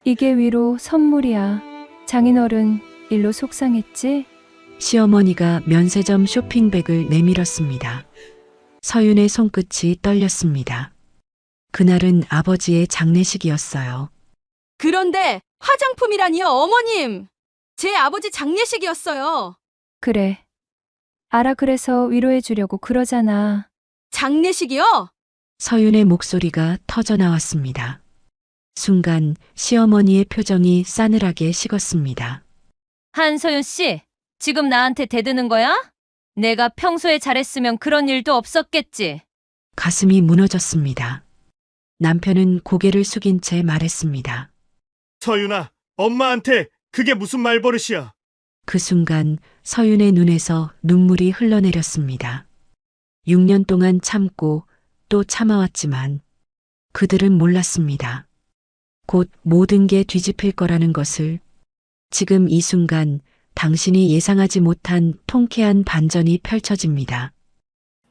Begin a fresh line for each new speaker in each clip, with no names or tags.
이게 위로 선물이야. 장인어른 일로 속상했지?
시어머니가 면세점 쇼핑백을 내밀었습니다. 서윤의 손끝이 떨렸습니다. 그날은 아버지의 장례식이었어요.
그런데 화장품이라니요, 어머님. 제 아버지 장례식이었어요.
그래. 알아, 그래서 위로해 주려고 그러잖아.
장례식이요?
서윤의 목소리가 터져 나왔습니다. 순간 시어머니의 표정이 싸늘하게 식었습니다.
한서윤 씨, 지금 나한테 대드는 거야? 내가 평소에 잘했으면 그런 일도 없었겠지.
가슴이 무너졌습니다. 남편은 고개를 숙인 채 말했습니다.
서윤아, 엄마한테 그게 무슨 말버릇이야?
그 순간 서윤의 눈에서 눈물이 흘러내렸습니다. 6년 동안 참고 또 참아왔지만 그들은 몰랐습니다. 곧 모든 게 뒤집힐 거라는 것을. 지금 이 순간 당신이 예상하지 못한 통쾌한 반전이 펼쳐집니다.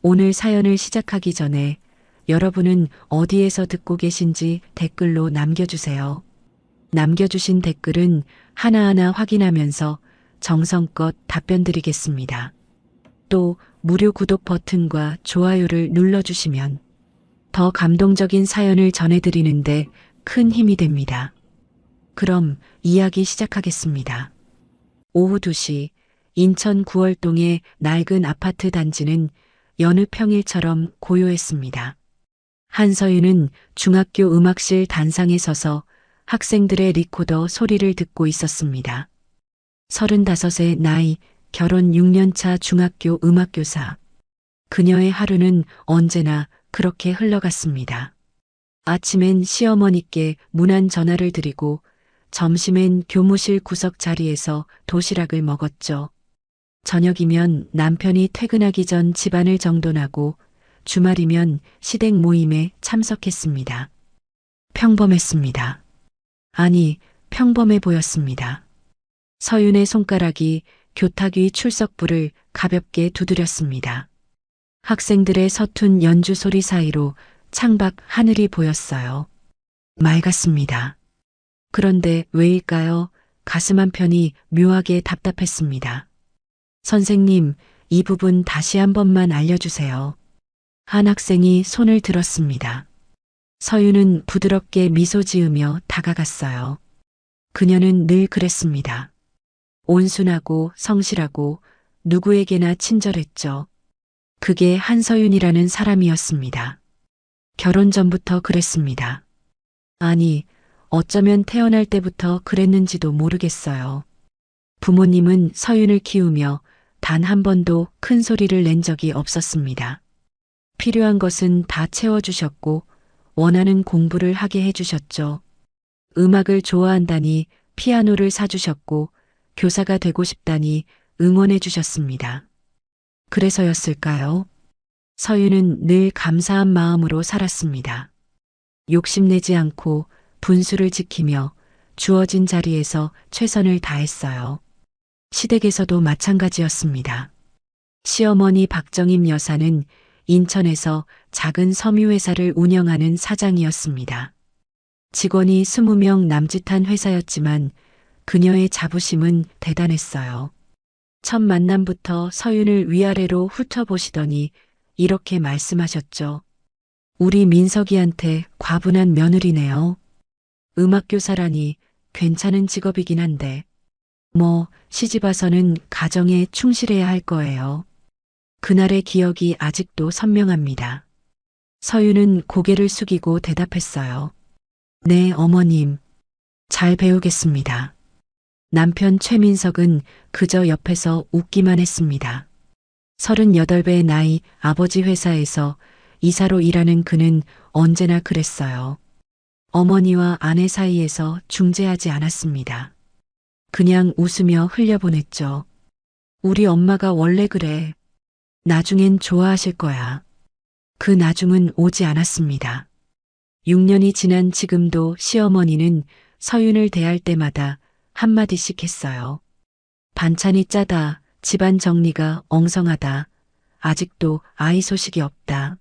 오늘 사연을 시작하기 전에 여러분은 어디에서 듣고 계신지 댓글로 남겨주세요. 남겨주신 댓글은 하나하나 확인하면서 정성껏 답변 드리겠습니다. 또 무료 구독 버튼과 좋아요를 눌러주시면 더 감동적인 사연을 전해드리는데 큰 힘이 됩니다. 그럼 이야기 시작하겠습니다. 오후 2시 인천 구월동의 낡은 아파트 단지는 여느 평일처럼 고요했습니다. 한서윤은 중학교 음악실 단상에 서서 학생들의 리코더 소리를 듣고 있었습니다. 35의 나이, 결혼 6년차 중학교 음악교사. 그녀의 하루는 언제나 그렇게 흘러갔습니다. 아침엔 시어머니께 문안 전화를 드리고 점심엔 교무실 구석 자리에서 도시락을 먹었죠. 저녁이면 남편이 퇴근하기 전 집안을 정돈하고 주말이면 시댁 모임에 참석했습니다. 평범했습니다. 아니, 평범해 보였습니다. 서윤의 손가락이 교탁위 출석부를 가볍게 두드렸습니다. 학생들의 서툰 연주 소리 사이로 창밖 하늘이 보였어요. 맑았습니다. 그런데 왜일까요? 가슴 한편이 묘하게 답답했습니다. 선생님, 이 부분 다시 한 번만 알려주세요. 한 학생이 손을 들었습니다. 서윤은 부드럽게 미소 지으며 다가갔어요. 그녀는 늘 그랬습니다. 온순하고 성실하고 누구에게나 친절했죠. 그게 한서윤이라는 사람이었습니다. 결혼 전부터 그랬습니다. 아니, 어쩌면 태어날 때부터 그랬는지도 모르겠어요. 부모님은 서윤을 키우며 단 한 번도 큰 소리를 낸 적이 없었습니다. 필요한 것은 다 채워주셨고 원하는 공부를 하게 해주셨죠. 음악을 좋아한다니 피아노를 사주셨고 교사가 되고 싶다니 응원해 주셨습니다. 그래서였을까요? 서윤은 늘 감사한 마음으로 살았습니다. 욕심내지 않고 분수를 지키며 주어진 자리에서 최선을 다했어요. 시댁에서도 마찬가지였습니다. 시어머니 박정임 여사는 인천에서 작은 섬유회사를 운영하는 사장이었습니다. 직원이 20명 남짓한 회사였지만 그녀의 자부심은 대단했어요. 첫 만남부터 서윤을 위아래로 훑어보시더니 이렇게 말씀하셨죠. 우리 민석이한테 과분한 며느리네요. 음악교사라니 괜찮은 직업이긴 한데 뭐 시집 와서는 가정에 충실해야 할 거예요. 그날의 기억이 아직도 선명합니다. 서윤은 고개를 숙이고 대답했어요. 네, 어머님. 잘 배우겠습니다. 남편 최민석은 그저 옆에서 웃기만 했습니다. 38배 나이 아버지 회사에서 이사로 일하는 그는 언제나 그랬어요. 어머니와 아내 사이에서 중재하지 않았습니다. 그냥 웃으며 흘려보냈죠. 우리 엄마가 원래 그래. 나중엔 좋아하실 거야. 그 나중은 오지 않았습니다. 6년이 지난 지금도 시어머니는 서윤을 대할 때마다 한마디씩 했어요. 반찬이 짜다, 집안 정리가 엉성하다, 아직도 아이 소식이 없다.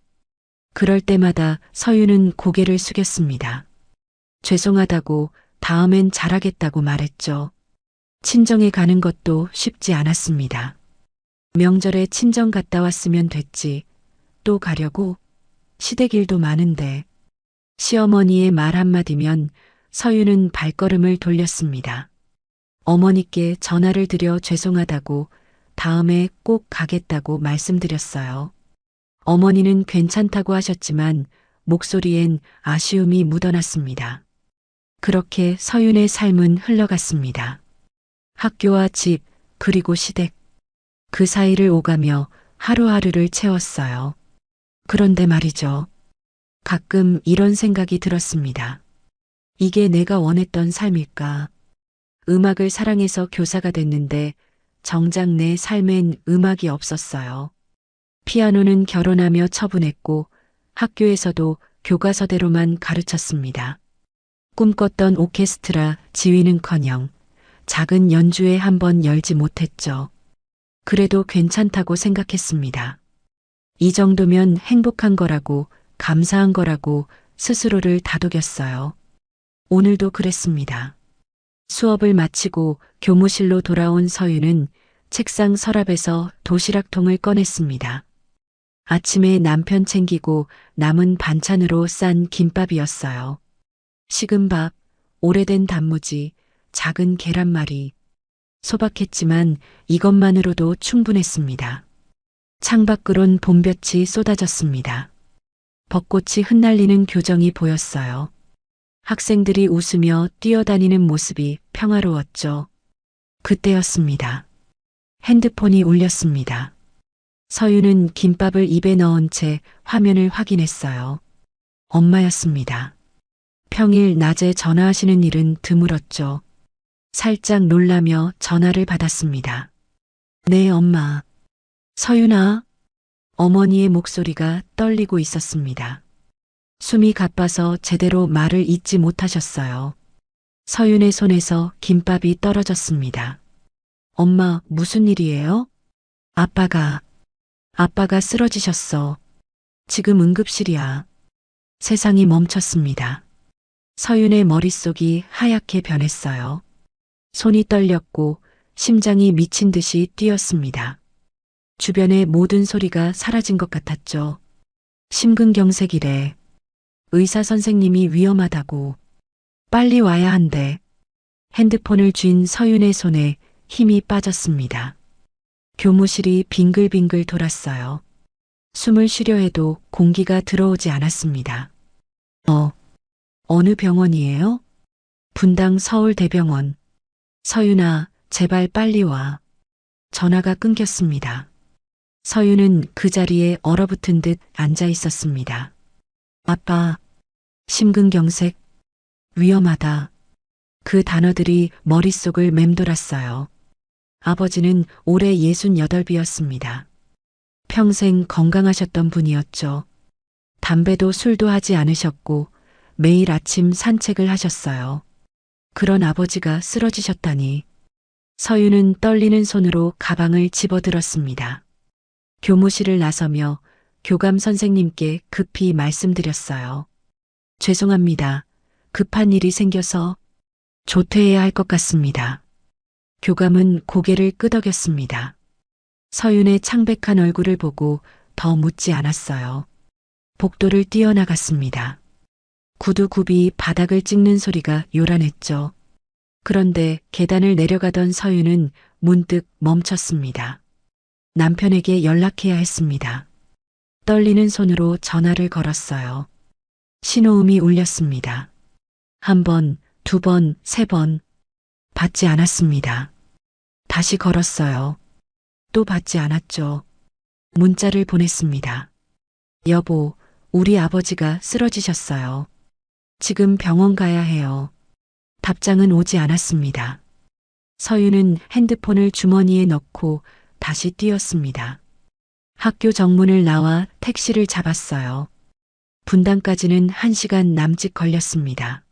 그럴 때마다 서윤은 고개를 숙였습니다. 죄송하다고 다음엔 잘하겠다고 말했죠. 친정에 가는 것도 쉽지 않았습니다. 명절에 친정 갔다 왔으면 됐지. 또 가려고? 시댁 일도 많은데. 시어머니의 말 한마디면 서유는 발걸음을 돌렸습니다. 어머니께 전화를 드려 죄송하다고 다음에 꼭 가겠다고 말씀드렸어요. 어머니는 괜찮다고 하셨지만 목소리엔 아쉬움이 묻어났습니다. 그렇게 서윤의 삶은 흘러갔습니다. 학교와 집, 그리고 시댁. 그 사이를 오가며 하루하루를 채웠어요. 그런데 말이죠. 가끔 이런 생각이 들었습니다. 이게 내가 원했던 삶일까? 음악을 사랑해서 교사가 됐는데 정작 내 삶엔 음악이 없었어요. 피아노는 결혼하며 처분했고 학교에서도 교과서대로만 가르쳤습니다. 꿈꿨던 오케스트라 지휘는커녕 작은 연주회 한번 열지 못했죠. 그래도 괜찮다고 생각했습니다. 이 정도면 행복한 거라고, 감사한 거라고 스스로를 다독였어요. 오늘도 그랬습니다. 수업을 마치고 교무실로 돌아온 서유는 책상 서랍에서 도시락통을 꺼냈습니다. 아침에 남편 챙기고 남은 반찬으로 싼 김밥이었어요. 식은 밥, 오래된 단무지, 작은 계란말이. 소박했지만 이것만으로도 충분했습니다. 창밖으론 봄볕이 쏟아졌습니다. 벚꽃이 흩날리는 교정이 보였어요. 학생들이 웃으며 뛰어다니는 모습이 평화로웠죠. 그때였습니다. 핸드폰이 울렸습니다. 서유는 김밥을 입에 넣은 채 화면을 확인했어요. 엄마였습니다. 평일 낮에 전화하시는 일은 드물었죠. 살짝 놀라며 전화를 받았습니다. 네, 엄마. 서윤아. 어머니의 목소리가 떨리고 있었습니다. 숨이 가빠서 제대로 말을 잇지 못하셨어요. 서윤의 손에서 김밥이 떨어졌습니다. 엄마, 무슨 일이에요? 아빠가 쓰러지셨어. 지금 응급실이야. 세상이 멈췄습니다. 서윤의 머릿속이 하얗게 변했어요. 손이 떨렸고 심장이 미친 듯이 뛰었습니다. 주변의 모든 소리가 사라진 것 같았죠. 심근경색이래. 의사 선생님이 위험하다고. 빨리 와야 한대. 핸드폰을 쥔 서윤의 손에 힘이 빠졌습니다. 교무실이 빙글빙글 돌았어요. 숨을 쉬려 해도 공기가 들어오지 않았습니다. 어느 병원이에요? 분당 서울대병원. 서윤아, 제발 빨리 와. 전화가 끊겼습니다. 서윤은 그 자리에 얼어붙은 듯 앉아 있었습니다. 아빠, 심근경색, 위험하다. 그 단어들이 머릿속을 맴돌았어요. 아버지는 올해 68이었습니다. 평생 건강하셨던 분이었죠. 담배도 술도 하지 않으셨고 매일 아침 산책을 하셨어요. 그런 아버지가 쓰러지셨다니. 서유는 떨리는 손으로 가방을 집어들었습니다. 교무실을 나서며 교감 선생님께 급히 말씀드렸어요. 죄송합니다. 급한 일이 생겨서 조퇴해야 할 것 같습니다. 교감은 고개를 끄덕였습니다. 서윤의 창백한 얼굴을 보고 더 묻지 않았어요. 복도를 뛰어나갔습니다. 구두굽이 바닥을 찍는 소리가 요란했죠. 그런데 계단을 내려가던 서윤은 문득 멈췄습니다. 남편에게 연락해야 했습니다. 떨리는 손으로 전화를 걸었어요. 신호음이 울렸습니다. 한 번, 두 번, 세 번. 받지 않았습니다. 다시 걸었어요. 또 받지 않았죠. 문자를 보냈습니다. 여보, 우리 아버지가 쓰러지셨어요. 지금 병원 가야 해요. 답장은 오지 않았습니다. 서유는 핸드폰을 주머니에 넣고 다시 뛰었습니다. 학교 정문을 나와 택시를 잡았어요. 분당까지는 1시간 남짓 걸렸습니다.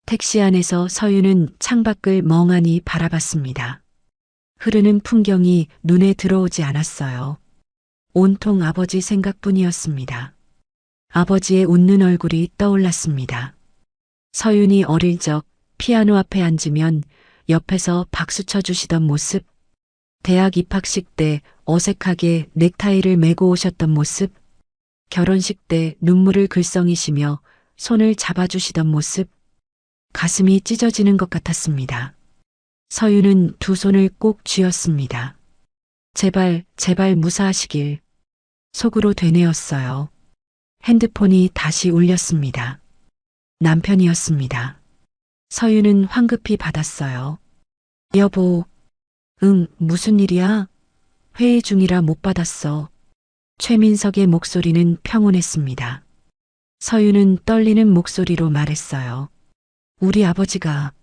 택시 안에서 서유는 창밖을 멍하니 바라봤습니다. 흐르는 풍경이 눈에 들어오지 않았어요. 온통 아버지 생각뿐이었습니다. 아버지의 웃는 얼굴이 떠올랐습니다. 서윤이 어릴 적 피아노 앞에 앉으면 옆에서 박수 쳐주시던 모습, 대학 입학식 때 어색하게 넥타이를 메고 오셨던 모습, 결혼식 때 눈물을 글썽이시며 손을 잡아주시던 모습, 가슴이 찢어지는 것 같았습니다. 서유는 두 손을 꼭 쥐었습니다. 제발, 제발 무사하시길. 속으로 되뇌었어요. 핸드폰이 다시 울렸습니다. 남편이었습니다. 서유는 황급히 받았어요. 여보, 응, 무슨 일이야? 회의 중이라 못 받았어. 최민석의 목소리는 평온했습니다. 서유는 떨리는 목소리로 말했어요. 우리 아버지가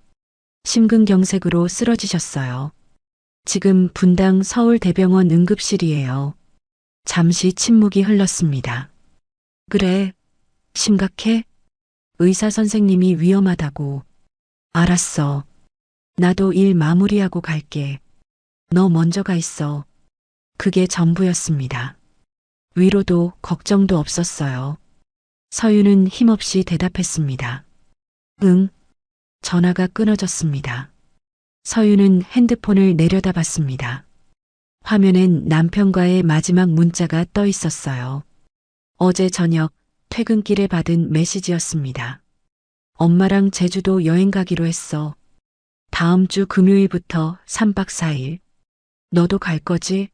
심근경색으로 쓰러지셨어요. 지금 분당 서울대병원 응급실이에요. 잠시 침묵이 흘렀습니다. 그래, 심각해? 의사 선생님이 위험하다고. 알았어. 나도 일 마무리하고 갈게. 너 먼저 가 있어. 그게 전부였습니다. 위로도 걱정도 없었어요. 서유는 힘없이 대답했습니다. 응. 전화가 끊어졌습니다. 서유는 핸드폰을 내려다봤습니다. 화면엔 남편과의 마지막 문자가 떠 있었어요. 어제 저녁 퇴근길에 받은 메시지였습니다. 엄마랑 제주도 여행 가기로 했어. 다음 주 금요일부터 3박 4일. 너도 갈 거지?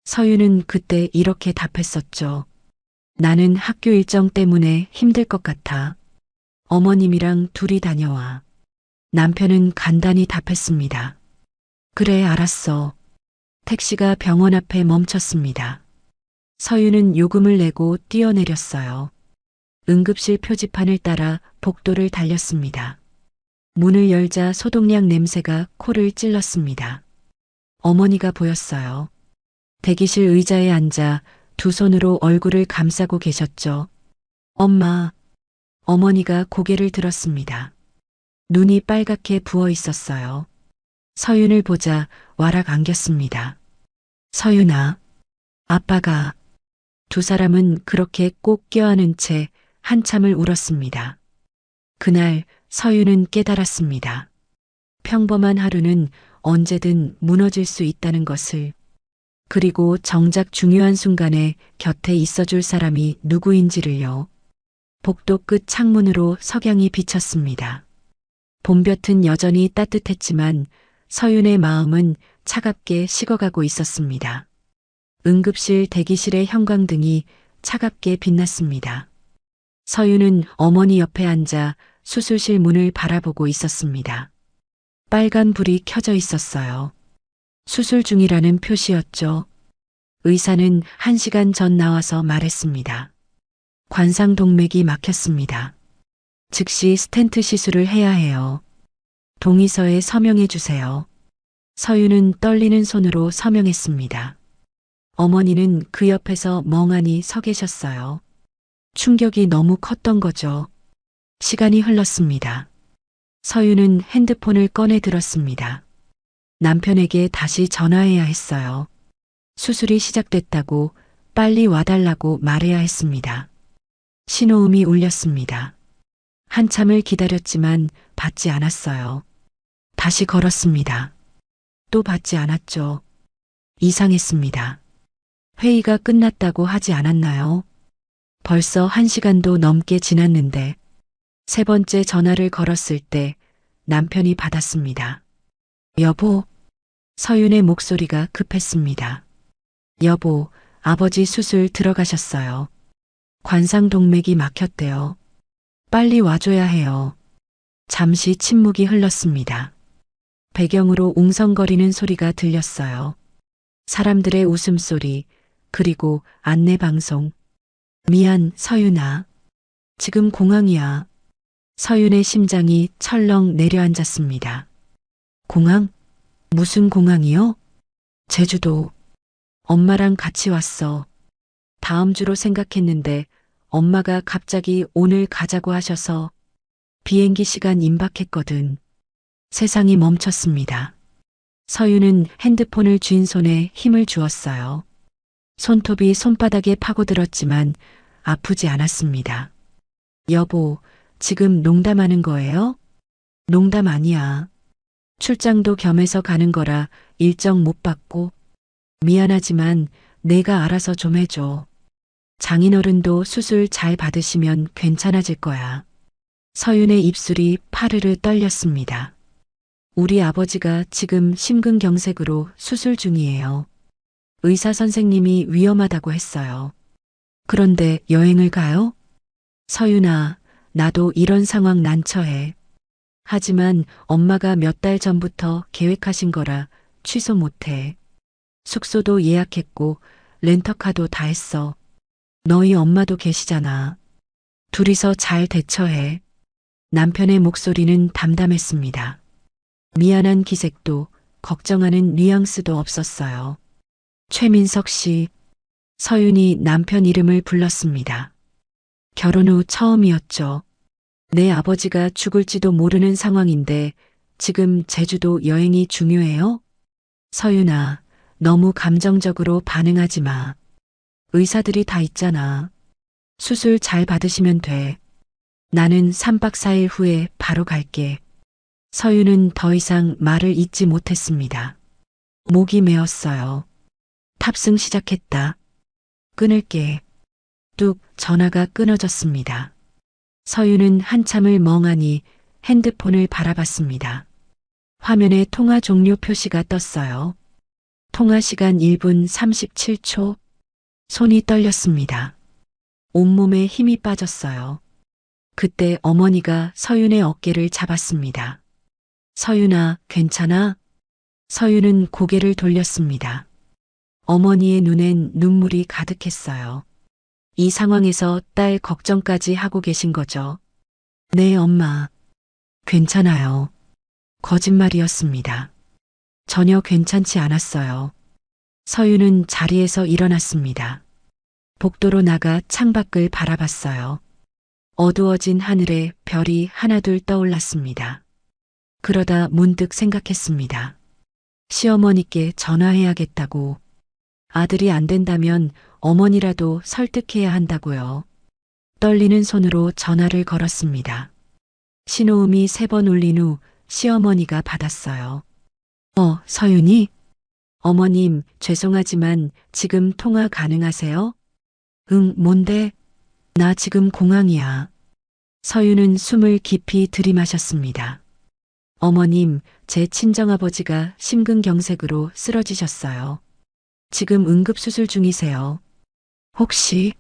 서유는 그때 이렇게 답했었죠. 나는 학교 일정 때문에 힘들 것 같아. 어머님이랑 둘이 다녀와. 남편은 간단히 답했습니다. 그래, 알았어. 택시가 병원 앞에 멈췄습니다. 서유는 요금을 내고 뛰어내렸어요. 응급실 표지판을 따라 복도를 달렸습니다. 문을 열자 소독약 냄새가 코를 찔렀습니다. 어머니가 보였어요. 대기실 의자에 앉아 두 손으로 얼굴을 감싸고 계셨죠. 엄마. 어머니가 고개를 들었습니다. 눈이 빨갛게 부어 있었어요. 서윤을 보자 와락 안겼습니다. 서윤아. 아빠가. 두 사람은 그렇게 꼭 껴안은 채 한참을 울었습니다. 그날 서윤은 깨달았습니다. 평범한 하루는 언제든 무너질 수 있다는 것을. 그리고 정작 중요한 순간에 곁에 있어줄 사람이 누구인지를요. 복도 끝 창문으로 석양이 비쳤습니다. 봄볕은 여전히 따뜻했지만 서윤의 마음은 차갑게 식어가고 있었습니다. 응급실 대기실의 형광등이 차갑게 빛났습니다. 서윤은 어머니 옆에 앉아 수술실 문을 바라보고 있었습니다. 빨간 불이 켜져 있었어요. 수술 중이라는 표시였죠. 의사는 1시간 전 나와서 말했습니다. 관상동맥이 막혔습니다. 즉시 스텐트 시술을 해야 해요. 동의서에 서명해 주세요. 서윤은 떨리는 손으로 서명했습니다. 어머니는 그 옆에서 멍하니 서 계셨어요. 충격이 너무 컸던 거죠. 시간이 흘렀습니다. 서윤은 핸드폰을 꺼내 들었습니다. 남편에게 다시 전화해야 했어요. 수술이 시작됐다고 빨리 와달라고 말해야 했습니다. 신호음이 울렸습니다. 한참을 기다렸지만 받지 않았어요. 다시 걸었습니다. 또 받지 않았죠. 이상했습니다. 회의가 끝났다고 하지 않았나요? 벌써 1시간도 넘게 지났는데 3번째 전화를 걸었을 때 남편이 받았습니다. 여보. 서윤의 목소리가 급했습니다. 여보, 아버지 수술 들어가셨어요. 관상동맥이 막혔대요. 빨리 와줘야 해요. 잠시 침묵이 흘렀습니다. 배경으로 웅성거리는 소리가 들렸어요. 사람들의 웃음소리, 그리고 안내방송. 미안, 서윤아. 지금 공항이야. 서윤의 심장이 철렁 내려앉았습니다. 공항? 무슨 공항이요? 제주도. 엄마랑 같이 왔어. 다음 주로 생각했는데 엄마가 갑자기 오늘 가자고 하셔서 비행기 시간 임박했거든. 세상이 멈췄습니다. 서윤은 핸드폰을 쥔 손에 힘을 주었어요. 손톱이 손바닥에 파고들었지만 아프지 않았습니다. 여보, 지금 농담하는 거예요? 농담 아니야. 출장도 겸해서 가는 거라 일정 못 받고. 미안하지만 내가 알아서 좀 해줘. 장인어른도 수술 잘 받으시면 괜찮아질 거야. 서윤의 입술이 파르르 떨렸습니다. 우리 아버지가 지금 심근경색으로 수술 중이에요. 의사 선생님이 위험하다고 했어요. 그런데 여행을 가요? 서윤아, 나도 이런 상황 난처해. 하지만 엄마가 몇 달 전부터 계획하신 거라 취소 못해. 숙소도 예약했고 렌터카도 다 했어. 너희 엄마도 계시잖아. 둘이서 잘 대처해. 남편의 목소리는 담담했습니다. 미안한 기색도 걱정하는 뉘앙스도 없었어요. 최민석 씨, 서윤이 남편 이름을 불렀습니다. 결혼 후 처음이었죠. 내 아버지가 죽을지도 모르는 상황인데 지금 제주도 여행이 중요해요? 서윤아, 너무 감정적으로 반응하지 마. 의사들이 다 있잖아. 수술 잘 받으시면 돼. 나는 3박 4일 후에 바로 갈게. 서윤은 더 이상 말을 잇지 못했습니다. 목이 메었어요. 탑승 시작했다. 끊을게. 뚝 전화가 끊어졌습니다. 서윤은 한참을 멍하니 핸드폰을 바라봤습니다. 화면에 통화 종료 표시가 떴어요. 통화 시간 1분 37초. 손이 떨렸습니다. 온몸에 힘이 빠졌어요. 그때 어머니가 서윤의 어깨를 잡았습니다. 서윤아, 괜찮아? 서윤은 고개를 돌렸습니다. 어머니의 눈엔 눈물이 가득했어요. 이 상황에서 딸 걱정까지 하고 계신 거죠. 네, 엄마. 괜찮아요. 거짓말이었습니다. 전혀 괜찮지 않았어요. 서윤은 자리에서 일어났습니다. 복도로 나가 창밖을 바라봤어요. 어두워진 하늘에 별이 하나둘 떠올랐습니다. 그러다 문득 생각했습니다. 시어머니께 전화해야겠다고. 아들이 안 된다면 어머니라도 설득해야 한다고요. 떨리는 손으로 전화를 걸었습니다. 신호음이 3번 울린 후 시어머니가 받았어요. 서윤이? 어머님, 죄송하지만 지금 통화 가능하세요? 응, 뭔데? 나 지금 공항이야. 서윤은 숨을 깊이 들이마셨습니다. 어머님, 제 친정아버지가 심근경색으로 쓰러지셨어요. 지금 응급수술 중이세요. 혹시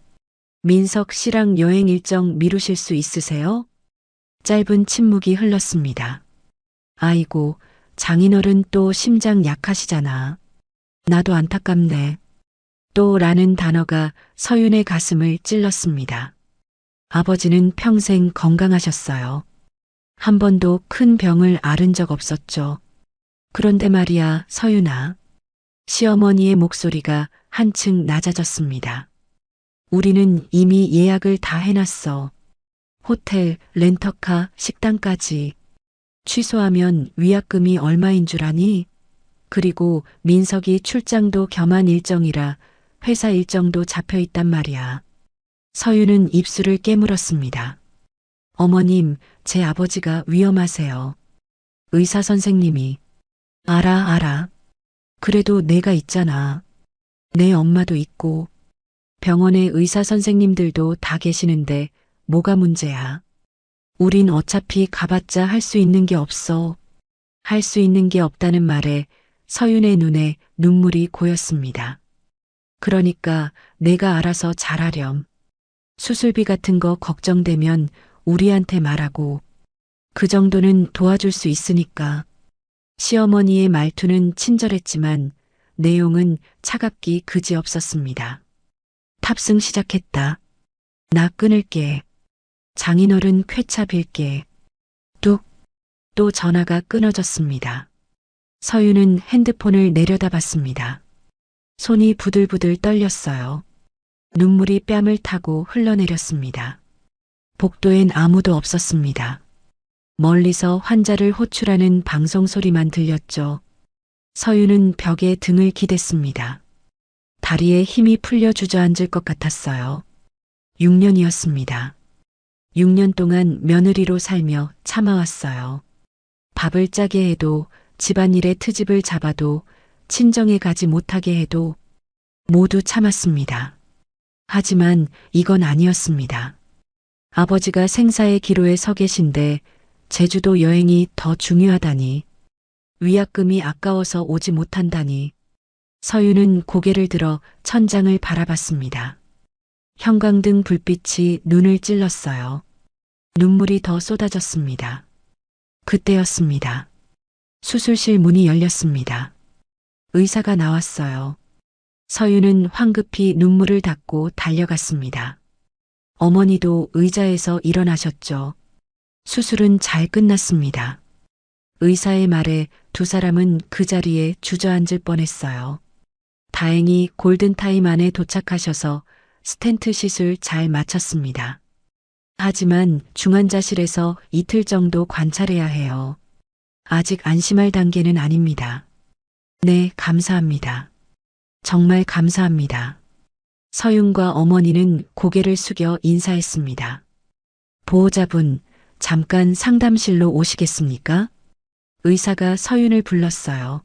민석 씨랑 여행 일정 미루실 수 있으세요? 짧은 침묵이 흘렀습니다. 아이고, 장인어른 또 심장 약하시잖아. 나도 안타깝네. 또 라는 단어가 서윤의 가슴을 찔렀습니다. 아버지는 평생 건강하셨어요. 한 번도 큰 병을 앓은 적 없었죠. 그런데 말이야, 서윤아. 시어머니의 목소리가 한층 낮아졌습니다. 우리는 이미 예약을 다 해놨어. 호텔, 렌터카, 식당까지. 취소하면 위약금이 얼마인 줄 아니? 그리고 민석이 출장도 겸한 일정이라 회사 일정도 잡혀 있단 말이야. 서윤은 입술을 깨물었습니다. 어머님, 제 아버지가 위험하세요. 의사 선생님이. 알아. 그래도 내가 있잖아. 내 엄마도 있고. 병원에 의사 선생님들도 다 계시는데 뭐가 문제야. 우린 어차피 가봤자 할 수 있는 게 없어. 할 수 있는 게 없다는 말에 서윤의 눈에 눈물이 고였습니다. 그러니까 내가 알아서 잘하렴. 수술비 같은 거 걱정되면 우리한테 말하고. 그 정도는 도와줄 수 있으니까. 시어머니의 말투는 친절했지만 내용은 차갑기 그지없었습니다. 탑승 시작했다. 나 끊을게. 장인어른 쾌차 빌게. 뚝. 또 전화가 끊어졌습니다. 서윤은 핸드폰을 내려다봤습니다. 손이 부들부들 떨렸어요. 눈물이 뺨을 타고 흘러내렸습니다. 복도엔 아무도 없었습니다. 멀리서 환자를 호출하는 방송 소리만 들렸죠. 서윤은 벽에 등을 기댔습니다. 다리에 힘이 풀려 주저앉을 것 같았어요. 6년이었습니다. 6년 동안 며느리로 살며 참아왔어요. 밥을 짜게 해도, 집안일에 트집을 잡아도, 친정에 가지 못하게 해도 모두 참았습니다. 하지만 이건 아니었습니다. 아버지가 생사의 기로에 서 계신데 제주도 여행이 더 중요하다니, 위약금이 아까워서 오지 못한다니. 서윤은 고개를 들어 천장을 바라봤습니다. 형광등 불빛이 눈을 찔렀어요. 눈물이 더 쏟아졌습니다. 그때였습니다. 수술실 문이 열렸습니다. 의사가 나왔어요. 서윤은 황급히 눈물을 닦고 달려갔습니다. 어머니도 의자에서 일어나셨죠. 수술은 잘 끝났습니다. 의사의 말에 두 사람은 그 자리에 주저앉을 뻔했어요. 다행히 골든타임 안에 도착하셔서 스텐트 시술 잘 마쳤습니다. 하지만 중환자실에서 이틀 정도 관찰해야 해요. 아직 안심할 단계는 아닙니다. 네, 감사합니다. 정말 감사합니다. 서윤과 어머니는 고개를 숙여 인사했습니다. 보호자분, 잠깐 상담실로 오시겠습니까? 의사가 서윤을 불렀어요.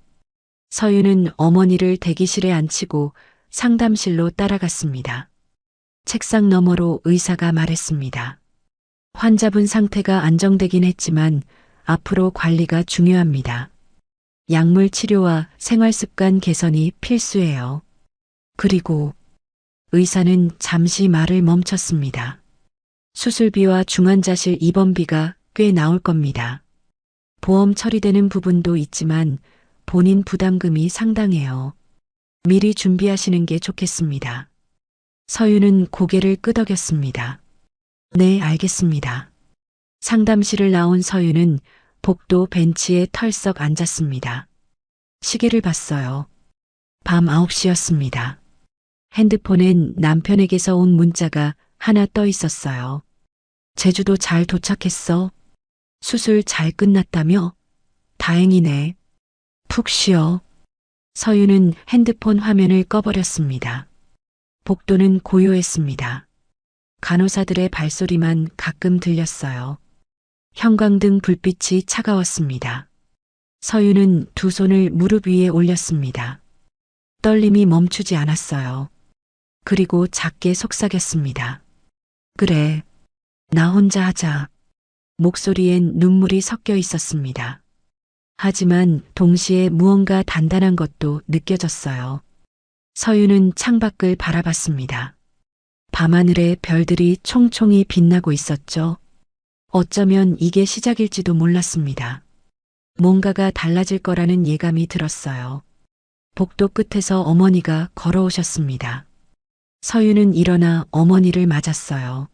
서윤은 어머니를 대기실에 앉히고 상담실로 따라갔습니다. 책상 너머로 의사가 말했습니다. 환자분 상태가 안정되긴 했지만 앞으로 관리가 중요합니다. 약물 치료와 생활습관 개선이 필수예요. 그리고 의사는 잠시 말을 멈췄습니다. 수술비와 중환자실 입원비가 꽤 나올 겁니다. 보험 처리되는 부분도 있지만 본인 부담금이 상당해요. 미리 준비하시는 게 좋겠습니다. 서윤은 고개를 끄덕였습니다. 네, 알겠습니다. 상담실을 나온 서윤은 복도 벤치에 털썩 앉았습니다. 시계를 봤어요. 밤 9시였습니다. 핸드폰엔 남편에게서 온 문자가 하나 떠 있었어요. 제주도 잘 도착했어? 수술 잘 끝났다며? 다행이네. 푹 쉬어. 서윤은 핸드폰 화면을 꺼버렸습니다. 복도는 고요했습니다. 간호사들의 발소리만 가끔 들렸어요. 형광등 불빛이 차가웠습니다. 서윤은 두 손을 무릎 위에 올렸습니다. 떨림이 멈추지 않았어요. 그리고 작게 속삭였습니다. 그래, 나 혼자 하자. 목소리엔 눈물이 섞여 있었습니다. 하지만 동시에 무언가 단단한 것도 느껴졌어요. 서윤은 창밖을 바라봤습니다. 밤하늘에 별들이 총총히 빛나고 있었죠. 어쩌면 이게 시작일지도 몰랐습니다. 뭔가가 달라질 거라는 예감이 들었어요. 복도 끝에서 어머니가 걸어오셨습니다. 서윤은 일어나 어머니를 맞았어요.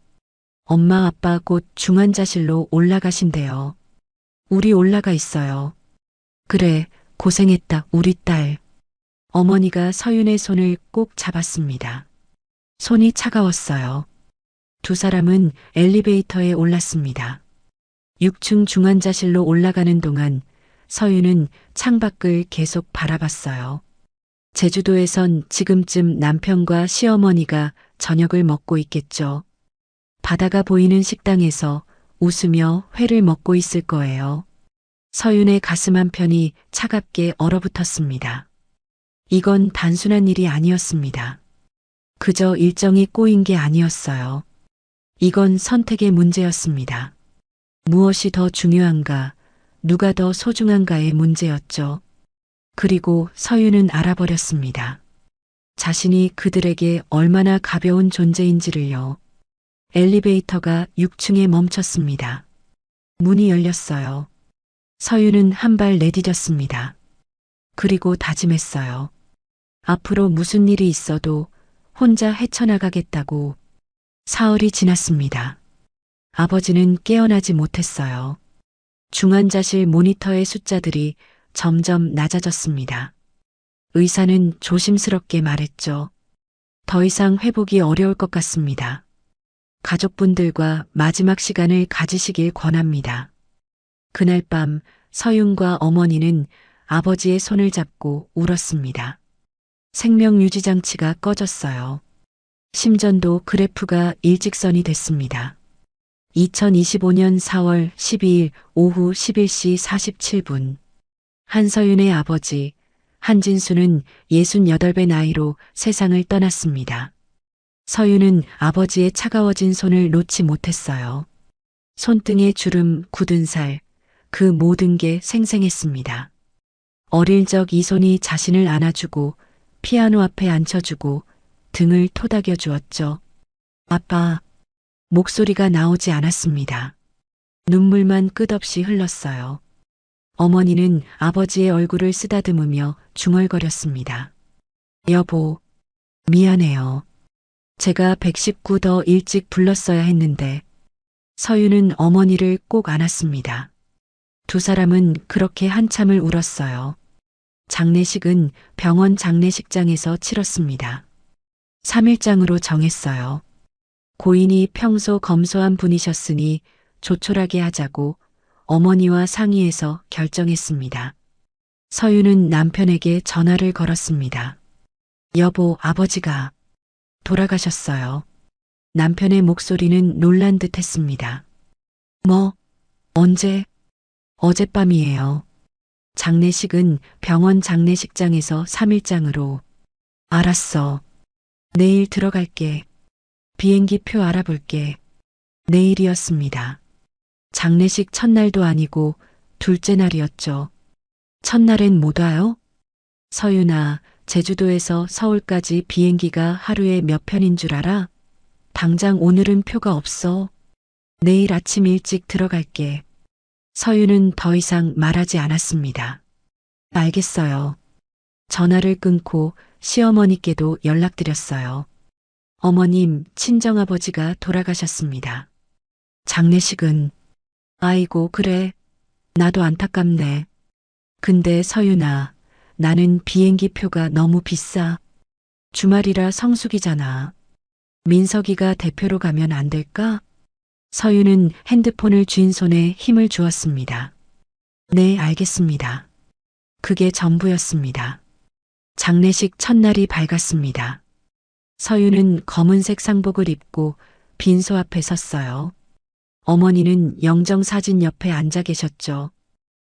엄마 아빠 곧 중환자실로 올라가신대요. 우리 올라가 있어요. 그래, 고생했다, 우리 딸. 어머니가 서윤의 손을 꼭 잡았습니다. 손이 차가웠어요. 두 사람은 엘리베이터에 올랐습니다. 6층 중환자실로 올라가는 동안 서윤은 창밖을 계속 바라봤어요. 제주도에선 지금쯤 남편과 시어머니가 저녁을 먹고 있겠죠. 바다가 보이는 식당에서 웃으며 회를 먹고 있을 거예요. 서윤의 가슴 한편이 차갑게 얼어붙었습니다. 이건 단순한 일이 아니었습니다. 그저 일정이 꼬인 게 아니었어요. 이건 선택의 문제였습니다. 무엇이 더 중요한가, 누가 더 소중한가의 문제였죠. 그리고 서윤은 알아버렸습니다. 자신이 그들에게 얼마나 가벼운 존재인지를요. 엘리베이터가 6층에 멈췄습니다. 문이 열렸어요. 서윤은 한 발 내디뎠습니다. 그리고 다짐했어요. 앞으로 무슨 일이 있어도 혼자 헤쳐나가겠다고. 사흘이 지났습니다. 아버지는 깨어나지 못했어요. 중환자실 모니터의 숫자들이 점점 낮아졌습니다. 의사는 조심스럽게 말했죠. 더 이상 회복이 어려울 것 같습니다. 가족분들과 마지막 시간을 가지시길 권합니다. 그날 밤 서윤과 어머니는 아버지의 손을 잡고 울었습니다. 생명유지장치가 꺼졌어요. 심전도 그래프가 일직선이 됐습니다. 2025년 4월 12일 오후 11시 47분. 한서윤의 아버지 한진수는 68배 나이로 세상을 떠났습니다. 서윤은 아버지의 차가워진 손을 놓지 못했어요. 손등에 주름, 굳은 살, 그 모든 게 생생했습니다. 어릴 적 이 손이 자신을 안아주고 피아노 앞에 앉혀주고 등을 토닥여 주었죠. 아빠. 목소리가 나오지 않았습니다. 눈물만 끝없이 흘렀어요. 어머니는 아버지의 얼굴을 쓰다듬으며 중얼거렸습니다. 여보, 미안해요. 제가 119 더 일찍 불렀어야 했는데. 서윤은 어머니를 꼭 안았습니다. 두 사람은 그렇게 한참을 울었어요. 장례식은 병원 장례식장에서 치렀습니다. 3일장으로 정했어요. 고인이 평소 검소한 분이셨으니 조촐하게 하자고 어머니와 상의해서 결정했습니다. 서윤은 남편에게 전화를 걸었습니다. 여보, 아버지가 돌아가셨어요. 남편의 목소리는 놀란 듯 했습니다. 뭐? 언제? 어젯밤이에요. 장례식은 병원 장례식장에서 3일장으로. 알았어. 내일 들어갈게. 비행기 표 알아볼게. 내일이었습니다. 장례식 첫날도 아니고 둘째 날이었죠. 첫날엔 못 와요? 서윤아, 제주도에서 서울까지 비행기가 하루에 몇 편인 줄 알아? 당장 오늘은 표가 없어. 내일 아침 일찍 들어갈게. 서윤은 더 이상 말하지 않았습니다. 알겠어요. 전화를 끊고 시어머니께도 연락드렸어요. 어머님, 친정아버지가 돌아가셨습니다. 장례식은? 아이고, 그래. 나도 안타깝네. 근데 서윤아, 나는 비행기 표가 너무 비싸. 주말이라 성수기잖아. 민석이가 대표로 가면 안 될까? 서윤은 핸드폰을 쥔 손에 힘을 주었습니다. 네, 알겠습니다. 그게 전부였습니다. 장례식 첫날이 밝았습니다. 서윤은 검은색 상복을 입고 빈소 앞에 섰어요. 어머니는 영정사진 옆에 앉아 계셨죠.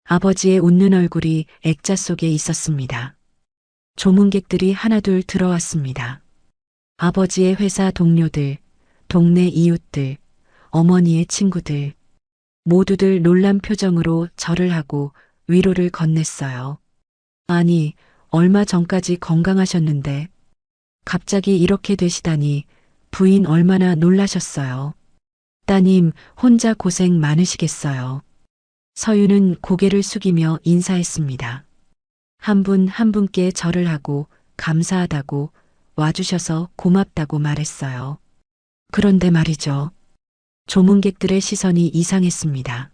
아버지의 웃는 얼굴이 액자 속에 있었습니다. 조문객들이 하나둘 들어왔습니다. 아버지의 회사 동료들, 동네 이웃들, 어머니의 친구들, 모두들 놀란 표정으로 절을 하고 위로를 건넸어요. 아니, 얼마 전까지 건강하셨는데 갑자기 이렇게 되시다니 부인 얼마나 놀라셨어요. 따님, 혼자 고생 많으시겠어요. 서윤은 고개를 숙이며 인사했습니다. 한 분 한 분께 절을 하고 감사하다고 와주셔서 고맙다고 말했어요. 그런데 말이죠. 조문객들의 시선이 이상했습니다.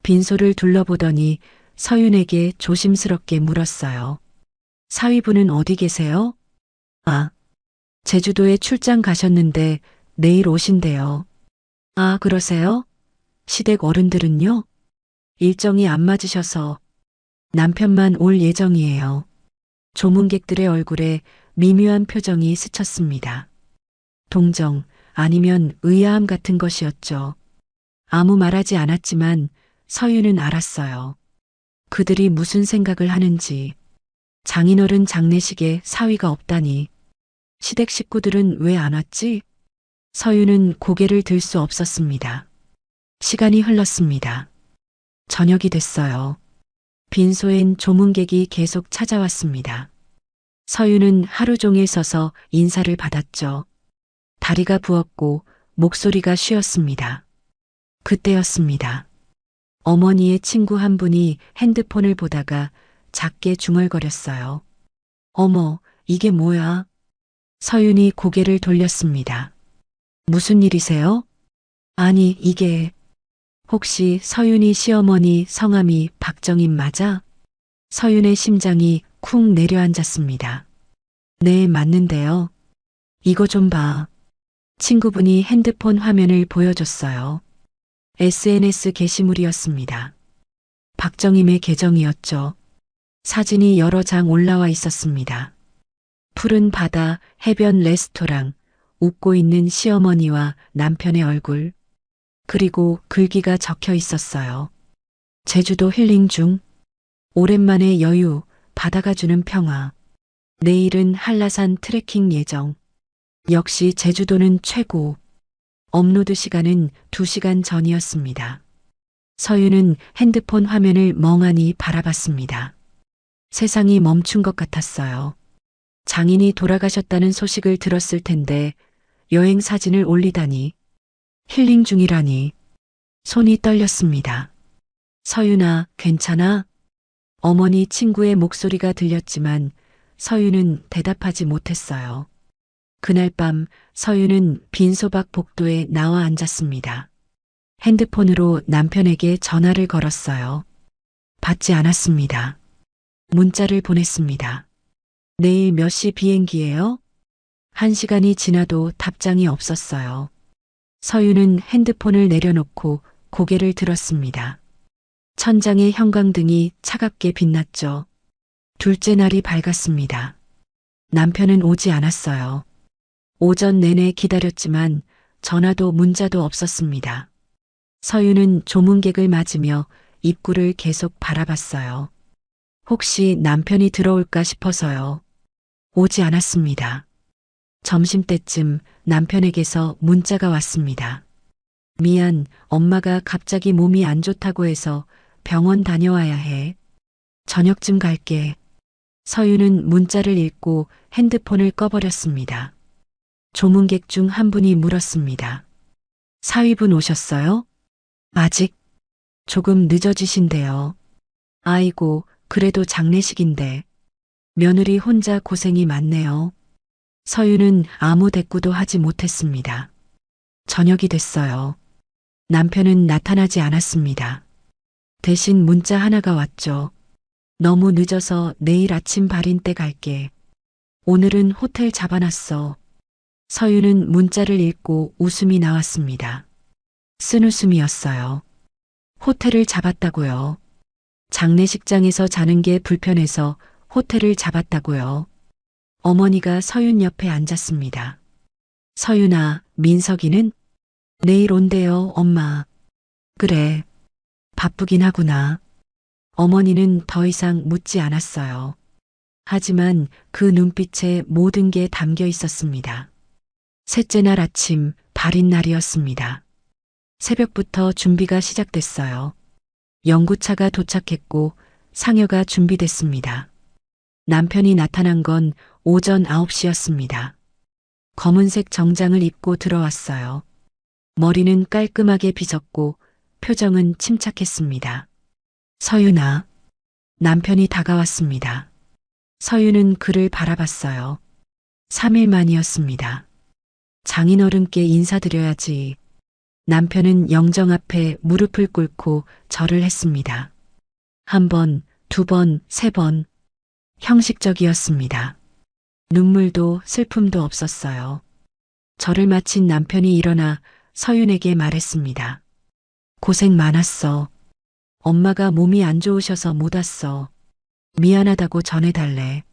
빈소를 둘러보더니 서윤에게 조심스럽게 물었어요. 사위분은 어디 계세요? 아, 제주도에 출장 가셨는데 내일 오신대요. 아, 그러세요? 시댁 어른들은요? 일정이 안 맞으셔서 남편만 올 예정이에요. 조문객들의 얼굴에 미묘한 표정이 스쳤습니다. 동정, 아니면 의아함 같은 것이었죠. 아무 말하지 않았지만 서윤은 알았어요. 그들이 무슨 생각을 하는지. 장인어른 장례식에 사위가 없다니. 시댁 식구들은 왜 안 왔지? 서윤은 고개를 들 수 없었습니다. 시간이 흘렀습니다. 저녁이 됐어요. 빈소엔 조문객이 계속 찾아왔습니다. 서윤은 하루 종일 서서 인사를 받았죠. 다리가 부었고 목소리가 쉬었습니다. 그때였습니다. 어머니의 친구 한 분이 핸드폰을 보다가 작게 중얼거렸어요. 어머, 이게 뭐야? 서윤이 고개를 돌렸습니다. 무슨 일이세요? 아니, 이게... 혹시 서윤이 시어머니 성함이 박정임 맞아? 서윤의 심장이 쿵 내려앉았습니다. 네, 맞는데요. 이거 좀 봐. 친구분이 핸드폰 화면을 보여줬어요. SNS 게시물이었습니다. 박정임의 계정이었죠. 사진이 여러 장 올라와 있었습니다. 푸른 바다, 해변 레스토랑, 웃고 있는 시어머니와 남편의 얼굴. 그리고 글귀가 적혀 있었어요. 제주도 힐링 중. 오랜만에 여유, 바다가 주는 평화. 내일은 한라산 트레킹 예정. 역시 제주도는 최고. 업로드 시간은 2시간 전이었습니다. 서윤은 핸드폰 화면을 멍하니 바라봤습니다. 세상이 멈춘 것 같았어요. 장인이 돌아가셨다는 소식을 들었을 텐데 여행 사진을 올리다니, 힐링 중이라니. 손이 떨렸습니다. 서윤아, 괜찮아? 어머니 친구의 목소리가 들렸지만 서윤은 대답하지 못했어요. 그날 밤 서윤은 빈소박 복도에 나와 앉았습니다. 핸드폰으로 남편에게 전화를 걸었어요. 받지 않았습니다. 문자를 보냈습니다. 내일 몇 시 비행기예요? 1시간이 지나도 답장이 없었어요. 서윤은 핸드폰을 내려놓고 고개를 들었습니다. 천장의 형광등이 차갑게 빛났죠. 둘째 날이 밝았습니다. 남편은 오지 않았어요. 오전 내내 기다렸지만 전화도 문자도 없었습니다. 서윤은 조문객을 맞으며 입구를 계속 바라봤어요. 혹시 남편이 들어올까 싶어서요. 오지 않았습니다. 점심때쯤 남편에게서 문자가 왔습니다. 미안, 엄마가 갑자기 몸이 안 좋다고 해서 병원 다녀와야 해. 저녁쯤 갈게. 서윤은 문자를 읽고 핸드폰을 꺼버렸습니다. 조문객 중 한 분이 물었습니다. 사위분 오셨어요? 아직? 조금 늦어지신대요. 아이고, 그래도 장례식인데. 며느리 혼자 고생이 많네요. 서윤은 아무 대꾸도 하지 못했습니다. 저녁이 됐어요. 남편은 나타나지 않았습니다. 대신 문자 하나가 왔죠. 너무 늦어서 내일 아침 발인 때 갈게. 오늘은 호텔 잡아놨어. 서윤은 문자를 읽고 웃음이 나왔습니다. 쓴 웃음이었어요. 호텔을 잡았다고요. 장례식장에서 자는 게 불편해서 호텔을 잡았다고요. 어머니가 서윤 옆에 앉았습니다. 서윤아, 민석이는? 내일 온대요, 엄마. 그래. 바쁘긴 하구나. 어머니는 더 이상 묻지 않았어요. 하지만 그 눈빛에 모든 게 담겨 있었습니다. 셋째 날 아침, 발인 날이었습니다. 새벽부터 준비가 시작됐어요. 연구차가 도착했고 상여가 준비됐습니다. 남편이 나타난 건 오전 9시였습니다. 검은색 정장을 입고 들어왔어요. 머리는 깔끔하게 빗었고 표정은 침착했습니다. 서윤아. 남편이 다가왔습니다. 서윤은 그를 바라봤어요. 3일 만이었습니다. 장인어른께 인사드려야지. 남편은 영정 앞에 무릎을 꿇고 절을 했습니다. 1번, 2번, 3번. 형식적이었습니다. 눈물도 슬픔도 없었어요. 절을 마친 남편이 일어나 서윤에게 말했습니다. 고생 많았어. 엄마가 몸이 안 좋으셔서 못 왔어. 미안하다고 전해달래.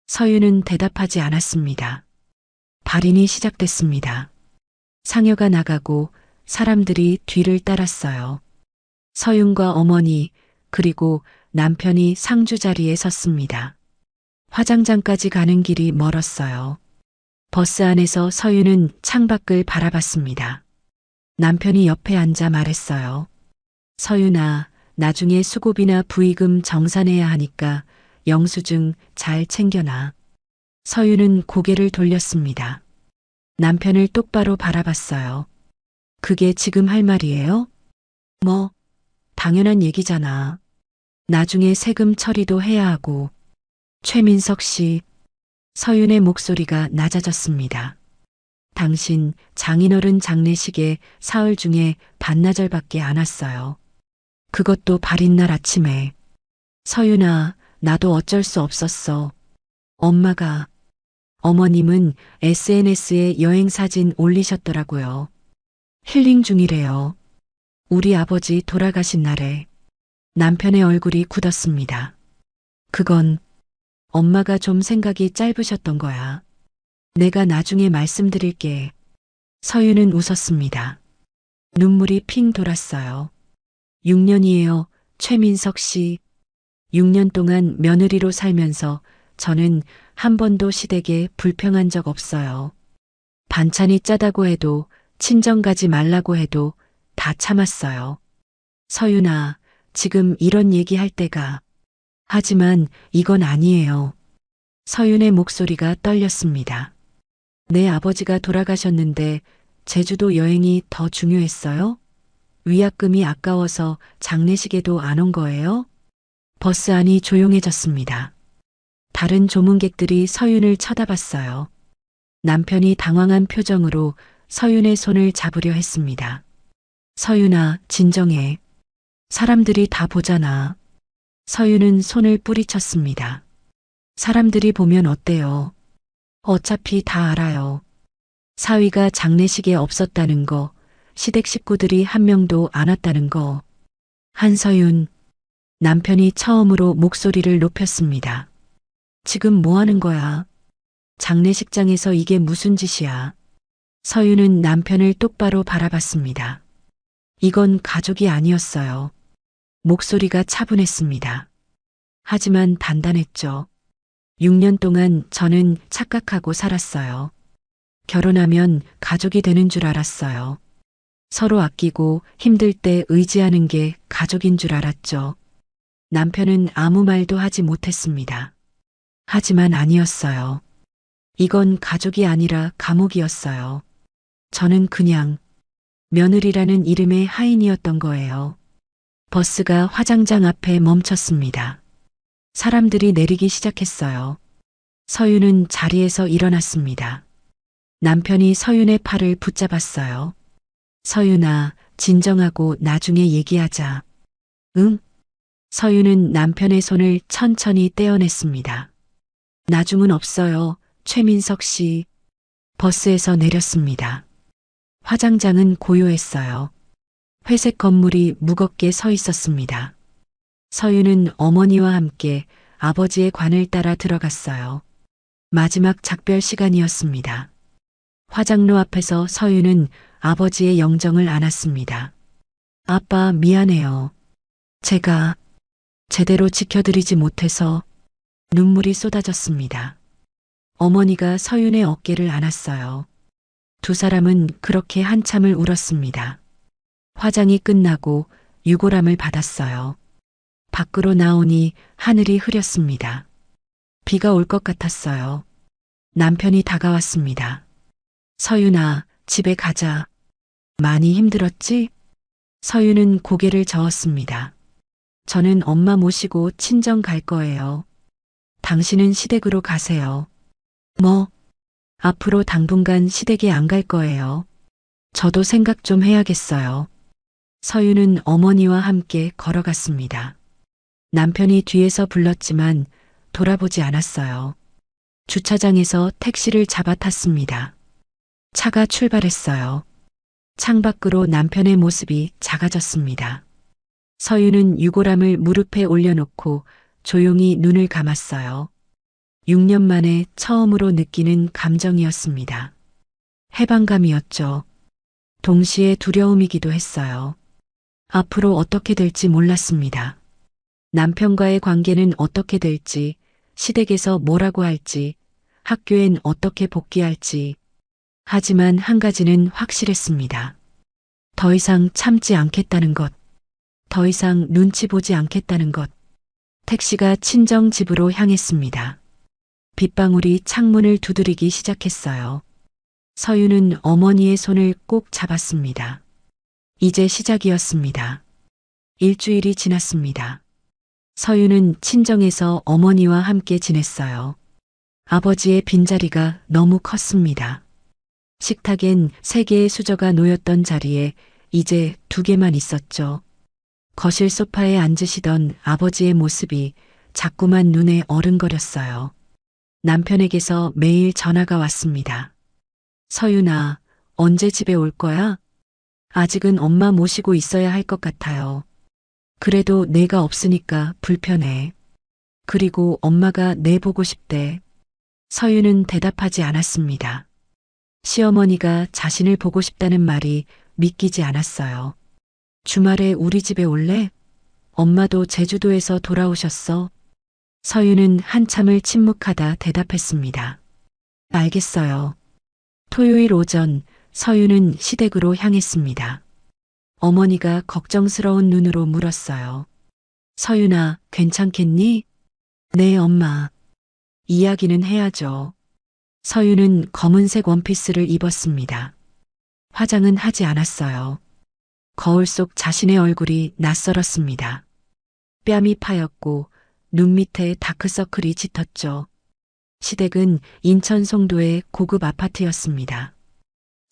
서윤은 대답하지 않았습니다. 발인이 시작됐습니다. 상여가 나가고 사람들이 뒤를 따랐어요. 서윤과 어머니 그리고 남편이 상주 자리에 섰습니다. 화장장까지 가는 길이 멀었어요. 버스 안에서 서윤은 창밖을 바라봤습니다. 남편이 옆에 앉아 말했어요. 서윤아, 나중에 수고비나 부의금 정산해야 하니까 영수증 잘 챙겨놔. 서윤은 고개를 돌렸습니다. 남편을 똑바로 바라봤어요. 그게 지금 할 말이에요? 뭐, 당연한 얘기잖아. 나중에 세금 처리도 해야 하고. 최민석 씨. 서윤의 목소리가 낮아졌습니다. 당신 장인어른 장례식에 사흘 중에 반나절밖에 안 왔어요. 그것도 발인날 아침에. 서윤아, 나도 어쩔 수 없었어. 엄마가. 어머님은 SNS에 여행 사진 올리셨더라고요. 힐링 중이래요. 우리 아버지 돌아가신 날에. 남편의 얼굴이 굳었습니다. 그건 엄마가 좀 생각이 짧으셨던 거야. 내가 나중에 말씀드릴게. 서윤은 웃었습니다. 눈물이 핑 돌았어요. 6년이에요, 최민석 씨. 6년 동안 며느리로 살면서 저는 한 번도 시댁에 불평한 적 없어요. 반찬이 짜다고 해도, 친정 가지 말라고 해도 다 참았어요. 서윤아, 지금 이런 얘기할 때가. 하지만 이건 아니에요. 서윤의 목소리가 떨렸습니다. 내 아버지가 돌아가셨는데 제주도 여행이 더 중요했어요? 위약금이 아까워서 장례식에도 안 온 거예요? 버스 안이 조용해졌습니다. 다른 조문객들이 서윤을 쳐다봤어요. 남편이 당황한 표정으로 서윤의 손을 잡으려 했습니다. 서윤아, 진정해. 사람들이 다 보잖아. 서윤은 손을 뿌리쳤습니다. 사람들이 보면 어때요? 어차피 다 알아요. 사위가 장례식에 없었다는 거, 시댁 식구들이 한 명도 안 왔다는 거. 한서윤, 남편이 처음으로 목소리를 높였습니다. 지금 뭐 하는 거야? 장례식장에서 이게 무슨 짓이야? 서윤은 남편을 똑바로 바라봤습니다. 이건 가족이 아니었어요. 목소리가 차분했습니다. 하지만 단단했죠. 6년 동안 저는 착각하고 살았어요. 결혼하면 가족이 되는 줄 알았어요. 서로 아끼고 힘들 때 의지하는 게 가족인 줄 알았죠. 남편은 아무 말도 하지 못했습니다. 하지만 아니었어요. 이건 가족이 아니라 감옥이었어요. 저는 그냥 며느리라는 이름의 하인이었던 거예요. 버스가 화장장 앞에 멈췄습니다. 사람들이 내리기 시작했어요. 서윤은 자리에서 일어났습니다. 남편이 서윤의 팔을 붙잡았어요. 서윤아, 진정하고 나중에 얘기하자. 응? 서윤은 남편의 손을 천천히 떼어냈습니다. 나중은 없어요, 최민석 씨. 버스에서 내렸습니다. 화장장은 고요했어요. 회색 건물이 무겁게 서 있었습니다. 서윤은 어머니와 함께 아버지의 관을 따라 들어갔어요. 마지막 작별 시간이었습니다. 화장로 앞에서 서윤은 아버지의 영정을 안았습니다. 아빠, 미안해요. 제가 제대로 지켜드리지 못해서. 눈물이 쏟아졌습니다. 어머니가 서윤의 어깨를 안았어요. 두 사람은 그렇게 한참을 울었습니다. 화장이 끝나고 유골함을 받았어요. 밖으로 나오니 하늘이 흐렸습니다. 비가 올 것 같았어요. 남편이 다가왔습니다. 서윤아, 집에 가자. 많이 힘들었지? 서윤은 고개를 저었습니다. 저는 엄마 모시고 친정 갈 거예요. 당신은 시댁으로 가세요. 뭐? 앞으로 당분간 시댁에 안 갈 거예요. 저도 생각 좀 해야겠어요. 서윤은 어머니와 함께 걸어갔습니다. 남편이 뒤에서 불렀지만 돌아보지 않았어요. 주차장에서 택시를 잡아 탔습니다. 차가 출발했어요. 창밖으로 남편의 모습이 작아졌습니다. 서윤은 유골함을 무릎에 올려놓고 조용히 눈을 감았어요. 6년 만에 처음으로 느끼는 감정이었습니다. 해방감이었죠. 동시에 두려움이기도 했어요. 앞으로 어떻게 될지 몰랐습니다. 남편과의 관계는 어떻게 될지, 시댁에서 뭐라고 할지, 학교엔 어떻게 복귀할지. 하지만 한 가지는 확실했습니다. 더 이상 참지 않겠다는 것. 더 이상 눈치 보지 않겠다는 것. 택시가 친정 집으로 향했습니다. 빗방울이 창문을 두드리기 시작했어요. 서윤은 어머니의 손을 꼭 잡았습니다. 이제 시작이었습니다. 일주일이 지났습니다. 서윤은 친정에서 어머니와 함께 지냈어요. 아버지의 빈자리가 너무 컸습니다. 식탁엔 3개의 수저가 놓였던 자리에 이제 2개만 있었죠. 거실 소파에 앉으시던 아버지의 모습이 자꾸만 눈에 어른거렸어요. 남편에게서 매일 전화가 왔습니다. 서윤아, 언제 집에 올 거야? 아직은 엄마 모시고 있어야 할 것 같아요. 그래도 내가 없으니까 불편해. 그리고 엄마가 내 보고 싶대. 서윤은 대답하지 않았습니다. 시어머니가 자신을 보고 싶다는 말이 믿기지 않았어요. 주말에 우리 집에 올래? 엄마도 제주도에서 돌아오셨어? 서윤은 한참을 침묵하다 대답했습니다. 알겠어요. 토요일 오전 서윤은 시댁으로 향했습니다. 어머니가 걱정스러운 눈으로 물었어요. 서윤아, 괜찮겠니? 네, 엄마. 이야기는 해야죠. 서윤은 검은색 원피스를 입었습니다. 화장은 하지 않았어요. 거울 속 자신의 얼굴이 낯설었습니다. 뺨이 파였고 눈 밑에 다크서클이 짙었죠. 시댁은 인천 송도의 고급 아파트였습니다.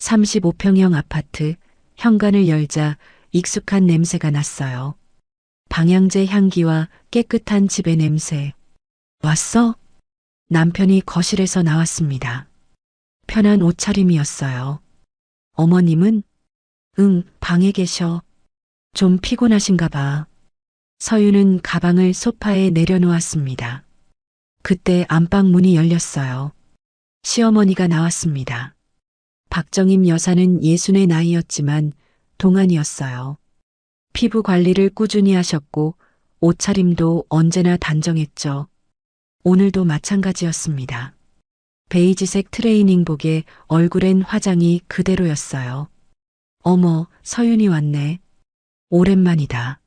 35평형 아파트, 현관을 열자 익숙한 냄새가 났어요. 방향제 향기와 깨끗한 집의 냄새. 왔어? 남편이 거실에서 나왔습니다. 편한 옷차림이었어요. 어머님은? 응, 방에 계셔. 좀 피곤하신가 봐. 서윤은 가방을 소파에 내려놓았습니다. 그때 안방 문이 열렸어요. 시어머니가 나왔습니다. 박정임 여사는 60의 나이였지만 동안이었어요. 피부 관리를 꾸준히 하셨고 옷차림도 언제나 단정했죠. 오늘도 마찬가지였습니다. 베이지색 트레이닝복에 얼굴엔 화장이 그대로였어요. 어머, 서윤이 왔네. 오랜만이다.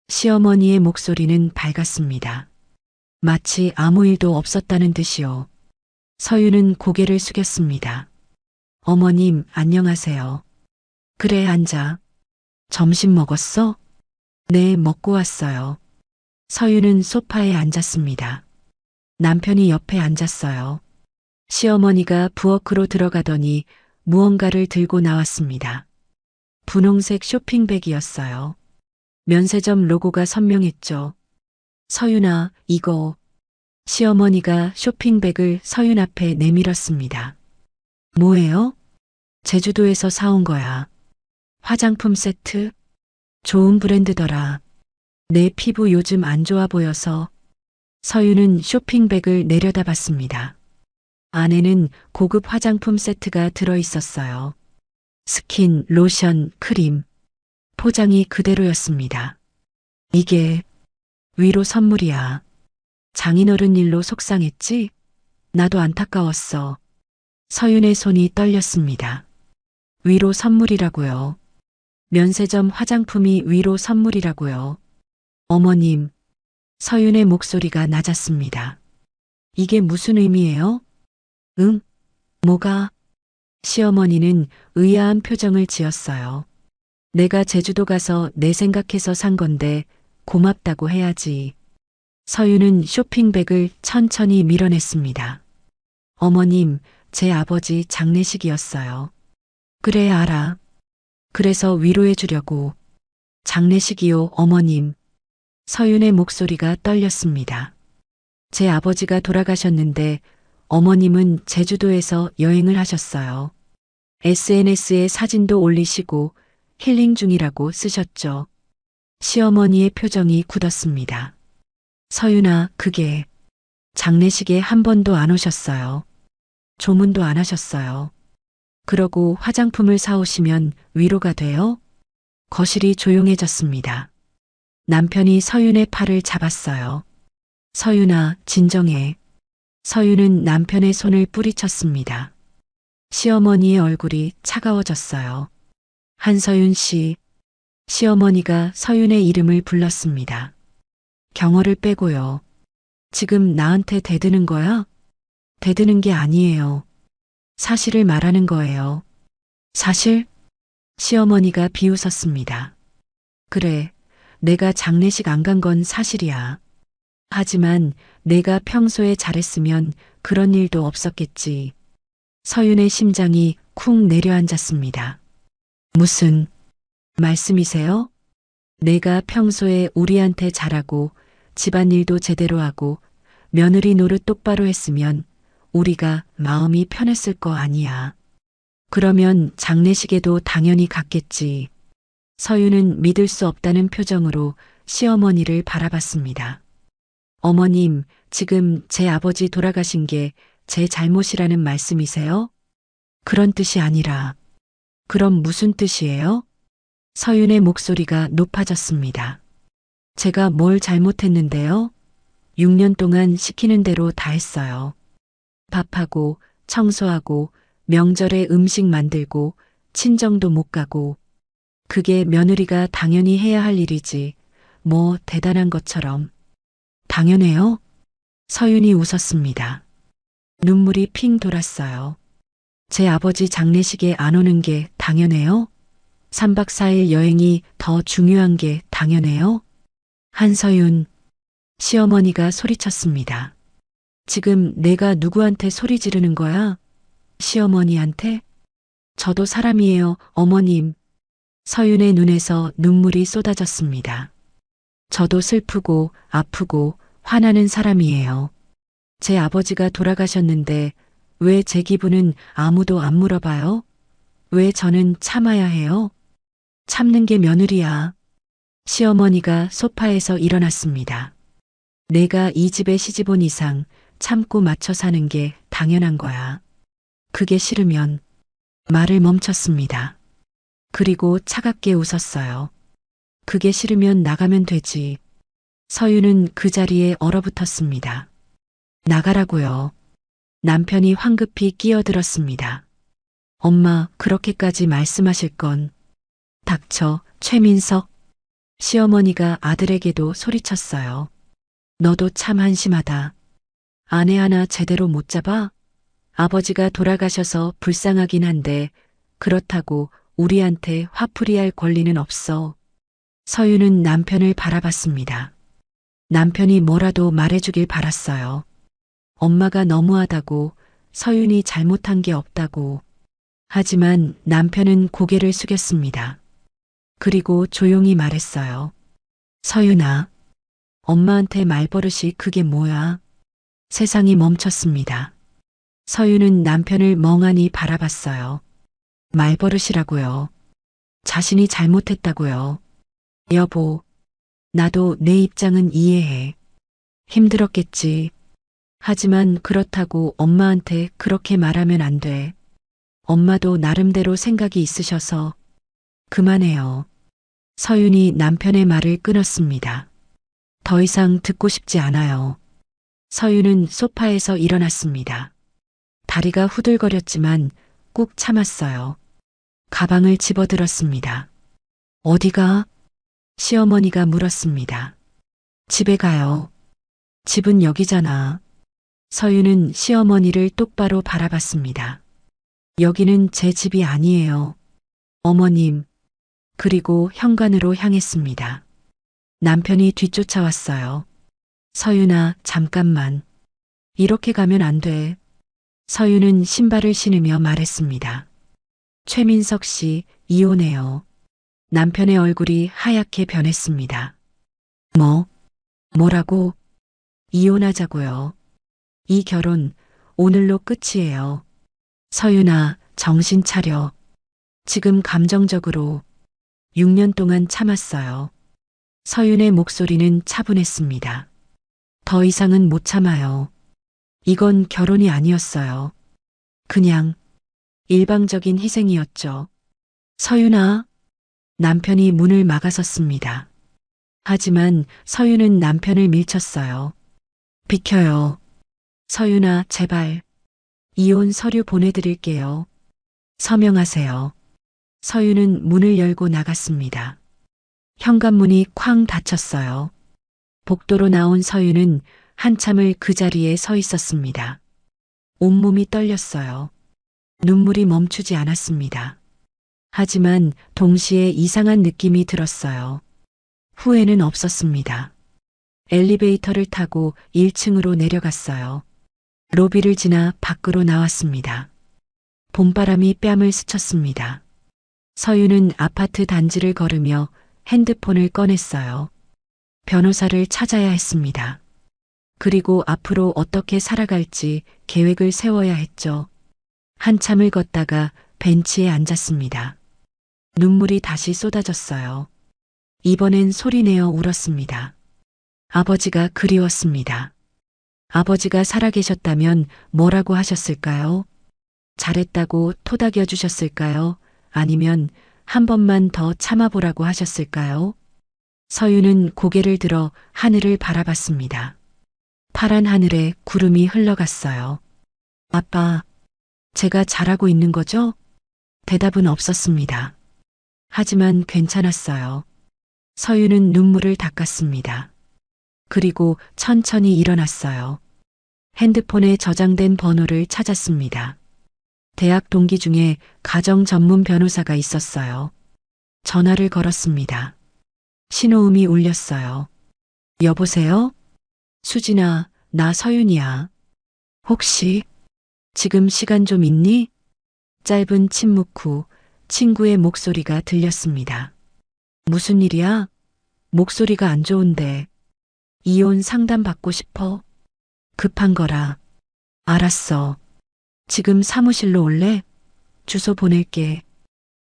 시어머니의 목소리는 밝았습니다. 마치 아무 일도 없었다는 듯이요. 서윤은 고개를 숙였습니다. 어머님, 안녕하세요. 그래, 앉아. 점심 먹었어? 네, 먹고 왔어요. 서윤은 소파에 앉았습니다. 남편이 옆에 앉았어요. 시어머니가 부엌으로 들어가더니 무언가를 들고 나왔습니다. 분홍색 쇼핑백이었어요. 면세점 로고가 선명했죠. 서윤아, 이거. 시어머니가 쇼핑백을 서윤 앞에 내밀었습니다. 뭐예요? 제주도에서 사온 거야. 화장품 세트? 좋은 브랜드더라. 내 피부 요즘 안 좋아 보여서. 서윤은 쇼핑백을 내려다봤습니다. 안에는 고급 화장품 세트가 들어 있었어요. 스킨, 로션, 크림. 포장이 그대로였습니다. 이게 위로 선물이야. 장인어른 일로 속상했지? 나도 안타까웠어. 서윤의 손이 떨렸습니다. 위로 선물이라고요. 면세점 화장품이 위로 선물이라고요. 어머님, 서윤의 목소리가 낮았습니다. 이게 무슨 의미예요? 응? 뭐가? 시어머니는 의아한 표정을 지었어요. 내가 제주도 가서 내 생각해서 산 건데 고맙다고 해야지. 서윤은 쇼핑백을 천천히 밀어냈습니다. 어머님, 제 아버지 장례식이었어요. 그래, 알아. 그래서 위로해 주려고. 장례식이요, 어머님. 서윤의 목소리가 떨렸습니다. 제 아버지가 돌아가셨는데 어머님은 제주도에서 여행을 하셨어요. SNS에 사진도 올리시고 힐링 중이라고 쓰셨죠. 시어머니의 표정이 굳었습니다. 서윤아, 그게 장례식에 한 번도 안 오셨어요. 조문도 안 하셨어요. 그러고 화장품을 사오시면 위로가 돼요? 거실이 조용해졌습니다. 남편이 서윤의 팔을 잡았어요. 서윤아, 진정해. 서윤은 남편의 손을 뿌리쳤습니다. 시어머니의 얼굴이 차가워졌어요. 한서윤 씨. 시어머니가 서윤의 이름을 불렀습니다. 경어를 빼고요. 지금 나한테 대드는 거야? 대드는 게 아니에요. 사실을 말하는 거예요. 사실? 시어머니가 비웃었습니다. 그래, 내가 장례식 안 간 건 사실이야. 하지만 내가 평소에 잘했으면 그런 일도 없었겠지. 서윤의 심장이 쿵 내려앉았습니다. 무슨 말씀이세요? 내가 평소에 우리한테 잘하고 집안일도 제대로 하고 며느리 노릇 똑바로 했으면 우리가 마음이 편했을 거 아니야. 그러면 장례식에도 당연히 갔겠지. 서윤은 믿을 수 없다는 표정으로 시어머니를 바라봤습니다. 어머님, 지금 제 아버지 돌아가신 게 제 잘못이라는 말씀이세요? 그런 뜻이 아니라 그럼 무슨 뜻이에요? 서윤의 목소리가 높아졌습니다. 제가 뭘 잘못했는데요? 6년 동안 시키는 대로 다 했어요. 밥하고, 청소하고, 명절에 음식 만들고, 친정도 못 가고. 그게 며느리가 당연히 해야 할 일이지. 뭐 대단한 것처럼. 당연해요? 서윤이 웃었습니다. 눈물이 핑 돌았어요. 제 아버지 장례식에 안 오는 게 당연해요? 3박 4일 여행이 더 중요한 게 당연해요? 한서윤, 시어머니가 소리쳤습니다. 지금 내가 누구한테 소리 지르는 거야? 시어머니한테? 저도 사람이에요, 어머님. 서윤의 눈에서 눈물이 쏟아졌습니다. 저도 슬프고 아프고 화나는 사람이에요. 제 아버지가 돌아가셨는데 왜 제 기분은 아무도 안 물어봐요? 왜 저는 참아야 해요? 참는 게 며느리야. 시어머니가 소파에서 일어났습니다. 내가 이 집에 시집 온 이상 참고 맞춰 사는 게 당연한 거야. 그게 싫으면 말을 멈췄습니다. 그리고 차갑게 웃었어요. 그게 싫으면 나가면 되지. 서윤은 그 자리에 얼어붙었습니다. 나가라고요. 남편이 황급히 끼어들었습니다. 엄마, 그렇게까지 말씀하실 건. 닥쳐, 최민석. 시어머니가 아들에게도 소리쳤어요. 너도 참 한심하다. 아내 하나 제대로 못 잡아? 아버지가 돌아가셔서 불쌍하긴 한데 그렇다고 우리한테 화풀이할 권리는 없어. 서윤은 남편을 바라봤습니다. 남편이 뭐라도 말해주길 바랐어요. 엄마가 너무하다고, 서윤이 잘못한 게 없다고. 하지만 남편은 고개를 숙였습니다. 그리고 조용히 말했어요. 서윤아, 엄마한테 말버릇이 그게 뭐야? 세상이 멈췄습니다. 서윤은 남편을 멍하니 바라봤어요. 말버릇이라고요. 자신이 잘못했다고요. 여보, 나도 내 입장은 이해해. 힘들었겠지. 하지만 그렇다고 엄마한테 그렇게 말하면 안 돼. 엄마도 나름대로 생각이 있으셔서. 그만해요. 서윤이 남편의 말을 끊었습니다. 더 이상 듣고 싶지 않아요. 서윤은 소파에서 일어났습니다. 다리가 후들거렸지만 꾹 참았어요. 가방을 집어들었습니다. 어디가? 시어머니가 물었습니다. 집에 가요. 집은 여기잖아. 서윤은 시어머니를 똑바로 바라봤습니다. 여기는 제 집이 아니에요. 어머님. 그리고 현관으로 향했습니다. 남편이 뒤쫓아왔어요. 서윤아, 잠깐만. 이렇게 가면 안 돼. 서윤은 신발을 신으며 말했습니다. 최민석 씨, 이혼해요. 남편의 얼굴이 하얗게 변했습니다. 뭐라고? 이혼하자고요. 이 결혼 오늘로 끝이에요. 서윤아, 정신 차려. 지금 감정적으로 6년 동안 참았어요. 서윤의 목소리는 차분했습니다. 더 이상은 못 참아요. 이건 결혼이 아니었어요. 그냥 일방적인 희생이었죠. 서윤아, 남편이 문을 막아섰습니다. 하지만 서윤은 남편을 밀쳤어요. 비켜요. 서윤아, 제발. 이혼 서류 보내드릴게요. 서명하세요. 서윤은 문을 열고 나갔습니다. 현관문이 쾅 닫혔어요. 복도로 나온 서윤은 한참을 그 자리에 서 있었습니다. 온몸이 떨렸어요. 눈물이 멈추지 않았습니다. 하지만 동시에 이상한 느낌이 들었어요. 후회는 없었습니다. 엘리베이터를 타고 1층으로 내려갔어요. 로비를 지나 밖으로 나왔습니다. 봄바람이 뺨을 스쳤습니다. 서윤은 아파트 단지를 걸으며 핸드폰을 꺼냈어요. 변호사를 찾아야 했습니다. 그리고 앞으로 어떻게 살아갈지 계획을 세워야 했죠. 한참을 걷다가 벤치에 앉았습니다. 눈물이 다시 쏟아졌어요. 이번엔 소리내어 울었습니다. 아버지가 그리웠습니다. 아버지가 살아계셨다면 뭐라고 하셨을까요? 잘했다고 토닥여 주셨을까요? 아니면 한 번만 더 참아보라고 하셨을까요? 서윤은 고개를 들어 하늘을 바라봤습니다. 파란 하늘에 구름이 흘러갔어요. 아빠, 제가 잘하고 있는 거죠? 대답은 없었습니다. 하지만 괜찮았어요. 서윤은 눈물을 닦았습니다. 그리고 천천히 일어났어요. 핸드폰에 저장된 번호를 찾았습니다. 대학 동기 중에 가정 전문 변호사가 있었어요. 전화를 걸었습니다. 신호음이 울렸어요. 여보세요? 수진아, 나 서윤이야. 혹시 지금 시간 좀 있니? 짧은 침묵 후 친구의 목소리가 들렸습니다. 무슨 일이야? 목소리가 안 좋은데. 이혼 상담 받고 싶어? 급한 거라. 알았어. 지금 사무실로 올래? 주소 보낼게.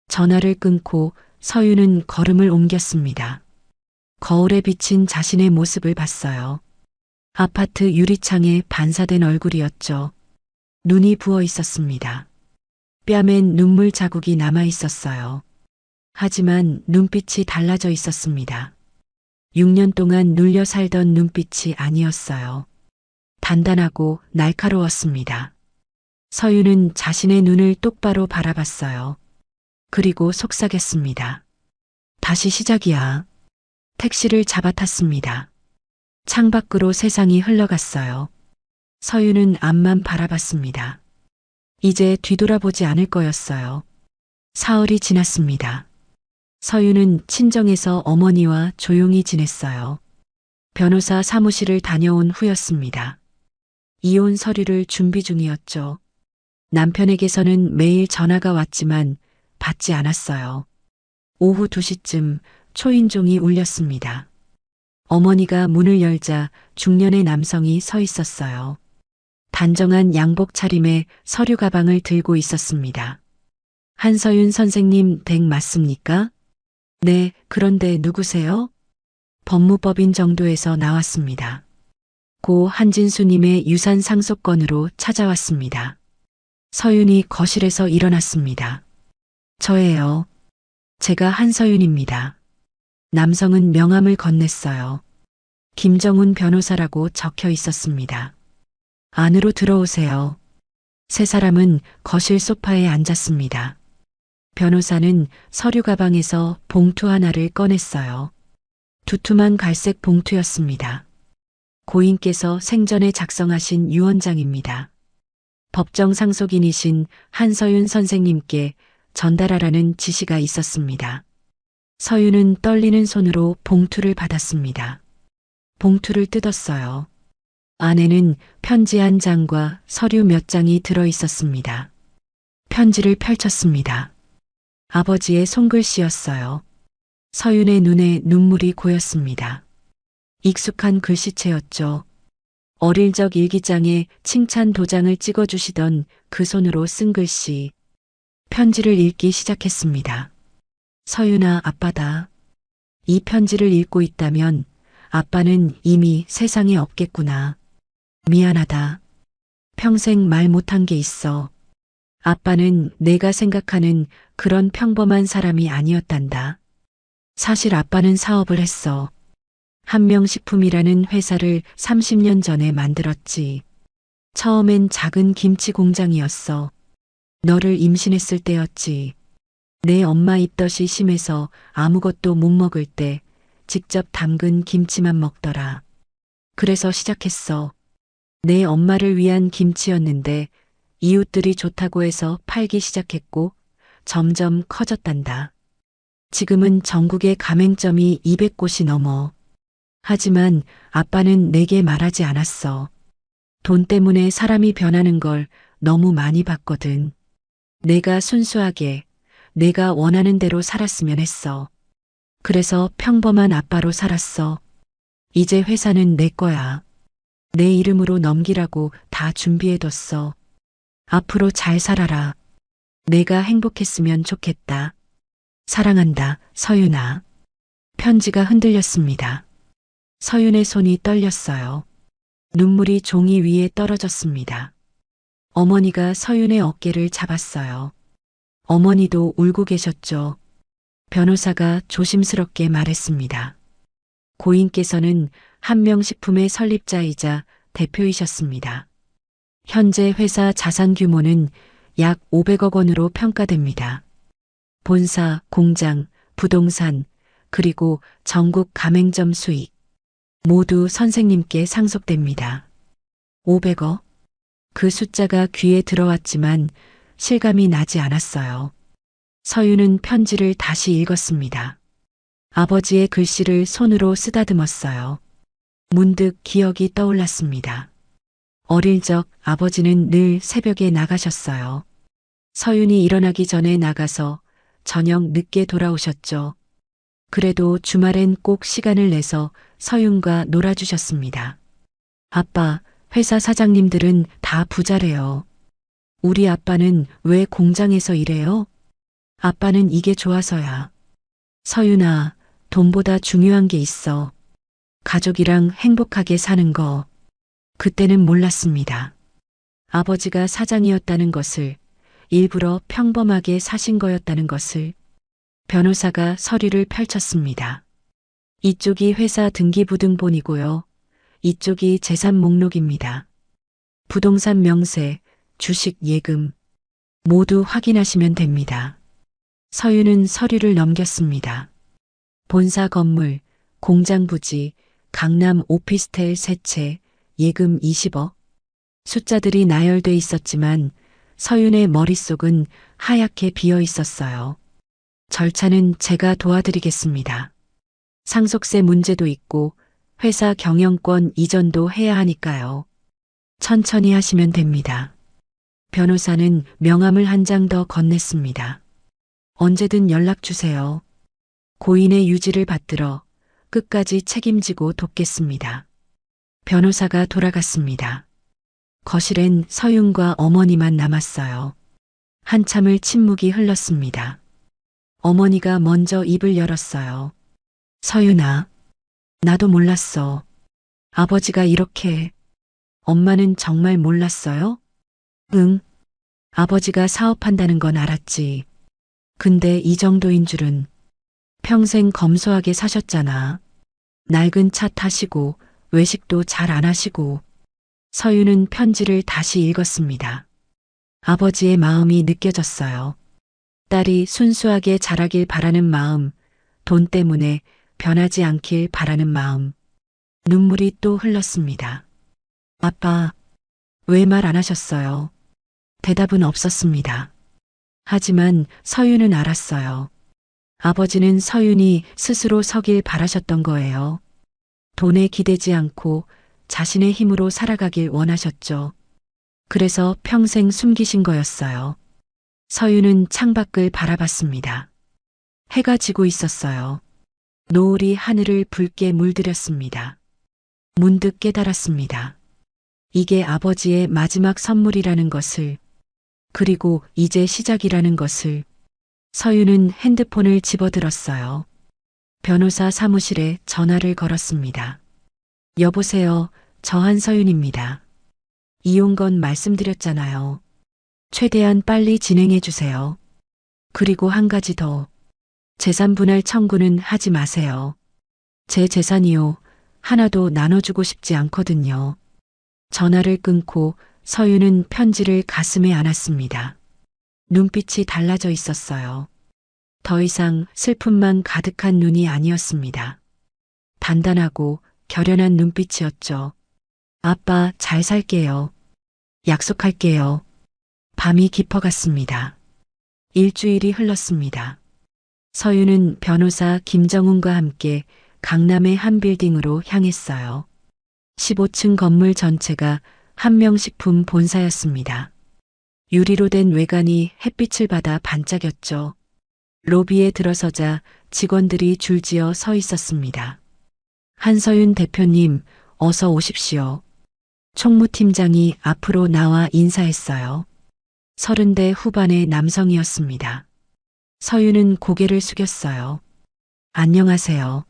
전화를 끊고 서윤은 걸음을 옮겼습니다. 거울에 비친 자신의 모습을 봤어요. 아파트 유리창에 반사된 얼굴이었죠. 눈이 부어 있었습니다. 뺨엔 눈물 자국이 남아 있었어요. 하지만 눈빛이 달라져 있었습니다. 6년 동안 눌려 살던 눈빛이 아니었어요. 단단하고 날카로웠습니다. 서윤은 자신의 눈을 똑바로 바라봤어요. 그리고 속삭였습니다. 다시 시작이야. 택시를 잡아탔습니다. 창밖으로 세상이 흘러갔어요. 서윤은 앞만 바라봤습니다. 이제 뒤돌아보지 않을 거였어요. 사흘이 지났습니다. 서윤은 친정에서 어머니와 조용히 지냈어요. 변호사 사무실을 다녀온 후였습니다. 이혼 서류를 준비 중이었죠. 남편에게서는 매일 전화가 왔지만 받지 않았어요. 오후 2시쯤 초인종이 울렸습니다. 어머니가 문을 열자 중년의 남성이 서 있었어요. 단정한 양복 차림에 서류 가방을 들고 있었습니다. 한서윤 선생님 댁 맞습니까? 네, 그런데 누구세요? 법무법인 정도에서 나왔습니다. 고 한진수님의 유산 상속건으로 찾아왔습니다. 서윤이 거실에서 일어났습니다. 저예요. 제가 한서윤입니다. 남성은 명함을 건넸어요. 김정훈 변호사라고 적혀 있었습니다. 안으로 들어오세요. 세 사람은 거실 소파에 앉았습니다. 변호사는 서류 가방에서 봉투 하나를 꺼냈어요. 두툼한 갈색 봉투였습니다. 고인께서 생전에 작성하신 유언장입니다. 법정 상속인이신 한서윤 선생님께 전달하라는 지시가 있었습니다. 서윤은 떨리는 손으로 봉투를 받았습니다. 봉투를 뜯었어요. 안에는 편지 한 장과 서류 몇 장이 들어 있었습니다. 편지를 펼쳤습니다. 아버지의 손글씨였어요. 서윤의 눈에 눈물이 고였습니다. 익숙한 글씨체였죠. 어릴 적 일기장에 칭찬 도장을 찍어주시던 그 손으로 쓴 글씨. 편지를 읽기 시작했습니다. 서윤아, 아빠다. 이 편지를 읽고 있다면 아빠는 이미 세상에 없겠구나. 미안하다. 평생 말 못한 게 있어. 아빠는 내가 생각하는 그런 평범한 사람이 아니었단다. 사실 아빠는 사업을 했어. 한명식품이라는 회사를 30년 전에 만들었지. 처음엔 작은 김치 공장이었어. 너를 임신했을 때였지. 내 엄마 입덧이 심해서 아무것도 못 먹을 때 직접 담근 김치만 먹더라. 그래서 시작했어. 내 엄마를 위한 김치였는데 이웃들이 좋다고 해서 팔기 시작했고 점점 커졌단다. 지금은 전국에 가맹점이 200곳이 넘어. 하지만 아빠는 내게 말하지 않았어. 돈 때문에 사람이 변하는 걸 너무 많이 봤거든. 내가 순수하게 내가 원하는 대로 살았으면 했어. 그래서 평범한 아빠로 살았어. 이제 회사는 내 거야. 내 이름으로 넘기라고 다 준비해뒀어. 앞으로 잘 살아라. 내가 행복했으면 좋겠다. 사랑한다, 서윤아. 편지가 흔들렸습니다. 서윤의 손이 떨렸어요. 눈물이 종이 위에 떨어졌습니다. 어머니가 서윤의 어깨를 잡았어요. 어머니도 울고 계셨죠. 변호사가 조심스럽게 말했습니다. 고인께서는 한명식품의 설립자이자 대표이셨습니다. 현재 회사 자산 규모는 약 500억 원으로 평가됩니다. 본사, 공장, 부동산, 그리고 전국 가맹점 수익 모두 선생님께 상속됩니다. 500억? 그 숫자가 귀에 들어왔지만 실감이 나지 않았어요. 서유는 편지를 다시 읽었습니다. 아버지의 글씨를 손으로 쓰다듬었어요. 문득 기억이 떠올랐습니다. 어릴 적 아버지는 늘 새벽에 나가셨어요. 서윤이 일어나기 전에 나가서 저녁 늦게 돌아오셨죠. 그래도 주말엔 꼭 시간을 내서 서윤과 놀아주셨습니다. 아빠, 회사 사장님들은 다 부자래요. 우리 아빠는 왜 공장에서 일해요? 아빠는 이게 좋아서야. 서윤아, 돈보다 중요한 게 있어. 가족이랑 행복하게 사는 거. 그때는 몰랐습니다. 아버지가 사장이었다는 것을, 일부러 평범하게 사신 거였다는 것을. 변호사가 서류를 펼쳤습니다. 이쪽이 회사 등기부등본이고요. 이쪽이 재산 목록입니다. 부동산 명세, 주식 예금 모두 확인하시면 됩니다. 서유는 서류를 넘겼습니다. 본사 건물, 공장 부지, 강남 오피스텔 3채, 예금 20억. 숫자들이 나열돼 있었지만 서윤의 머릿속은 하얗게 비어 있었어요. 절차는 제가 도와드리겠습니다. 상속세 문제도 있고 회사 경영권 이전도 해야 하니까요. 천천히 하시면 됩니다. 변호사는 명함을 한 장 더 건넸습니다. 언제든 연락 주세요. 고인의 유지를 받들어 끝까지 책임지고 돕겠습니다. 변호사가 돌아갔습니다. 거실엔 서윤과 어머니만 남았어요. 한참을 침묵이 흘렀습니다. 어머니가 먼저 입을 열었어요. 서윤아, 나도 몰랐어. 아버지가 이렇게. 엄마는 정말 몰랐어요? 응. 아버지가 사업한다는 건 알았지. 근데 이 정도인 줄은. 평생 검소하게 사셨잖아. 낡은 차 타시고 외식도 잘 안 하시고. 서윤은 편지를 다시 읽었습니다. 아버지의 마음이 느껴졌어요. 딸이 순수하게 자라길 바라는 마음, 돈 때문에 변하지 않길 바라는 마음. 눈물이 또 흘렀습니다. 아빠, 왜 말 안 하셨어요? 대답은 없었습니다. 하지만 서윤은 알았어요. 아버지는 서윤이 스스로 서길 바라셨던 거예요. 돈에 기대지 않고 자신의 힘으로 살아가길 원하셨죠. 그래서 평생 숨기신 거였어요. 서윤은 창밖을 바라봤습니다. 해가 지고 있었어요. 노을이 하늘을 붉게 물들였습니다. 문득 깨달았습니다. 이게 아버지의 마지막 선물이라는 것을, 그리고 이제 시작이라는 것을. 서윤은 핸드폰을 집어들었어요. 변호사 사무실에 전화를 걸었습니다. 여보세요, 저 한서윤입니다. 이용건 말씀드렸잖아요. 최대한 빨리 진행해 주세요. 그리고 한 가지 더. 재산 분할 청구는 하지 마세요. 제 재산이요. 하나도 나눠주고 싶지 않거든요. 전화를 끊고 서윤은 편지를 가슴에 안았습니다. 눈빛이 달라져 있었어요. 더 이상 슬픔만 가득한 눈이 아니었습니다. 단단하고 결연한 눈빛이었죠. 아빠, 잘 살게요. 약속할게요. 밤이 깊어갔습니다. 일주일이 흘렀습니다. 서윤은 변호사 김정훈과 함께 강남의 한 빌딩으로 향했어요. 15층 건물 전체가 한명식품 본사였습니다. 유리로 된 외관이 햇빛을 받아 반짝였죠. 로비에 들어서자 직원들이 줄지어 서 있었습니다. 한서윤 대표님, 어서 오십시오. 총무팀장이 앞으로 나와 인사했어요. 30대 후반의 남성이었습니다. 서윤은 고개를 숙였어요. 안녕하세요.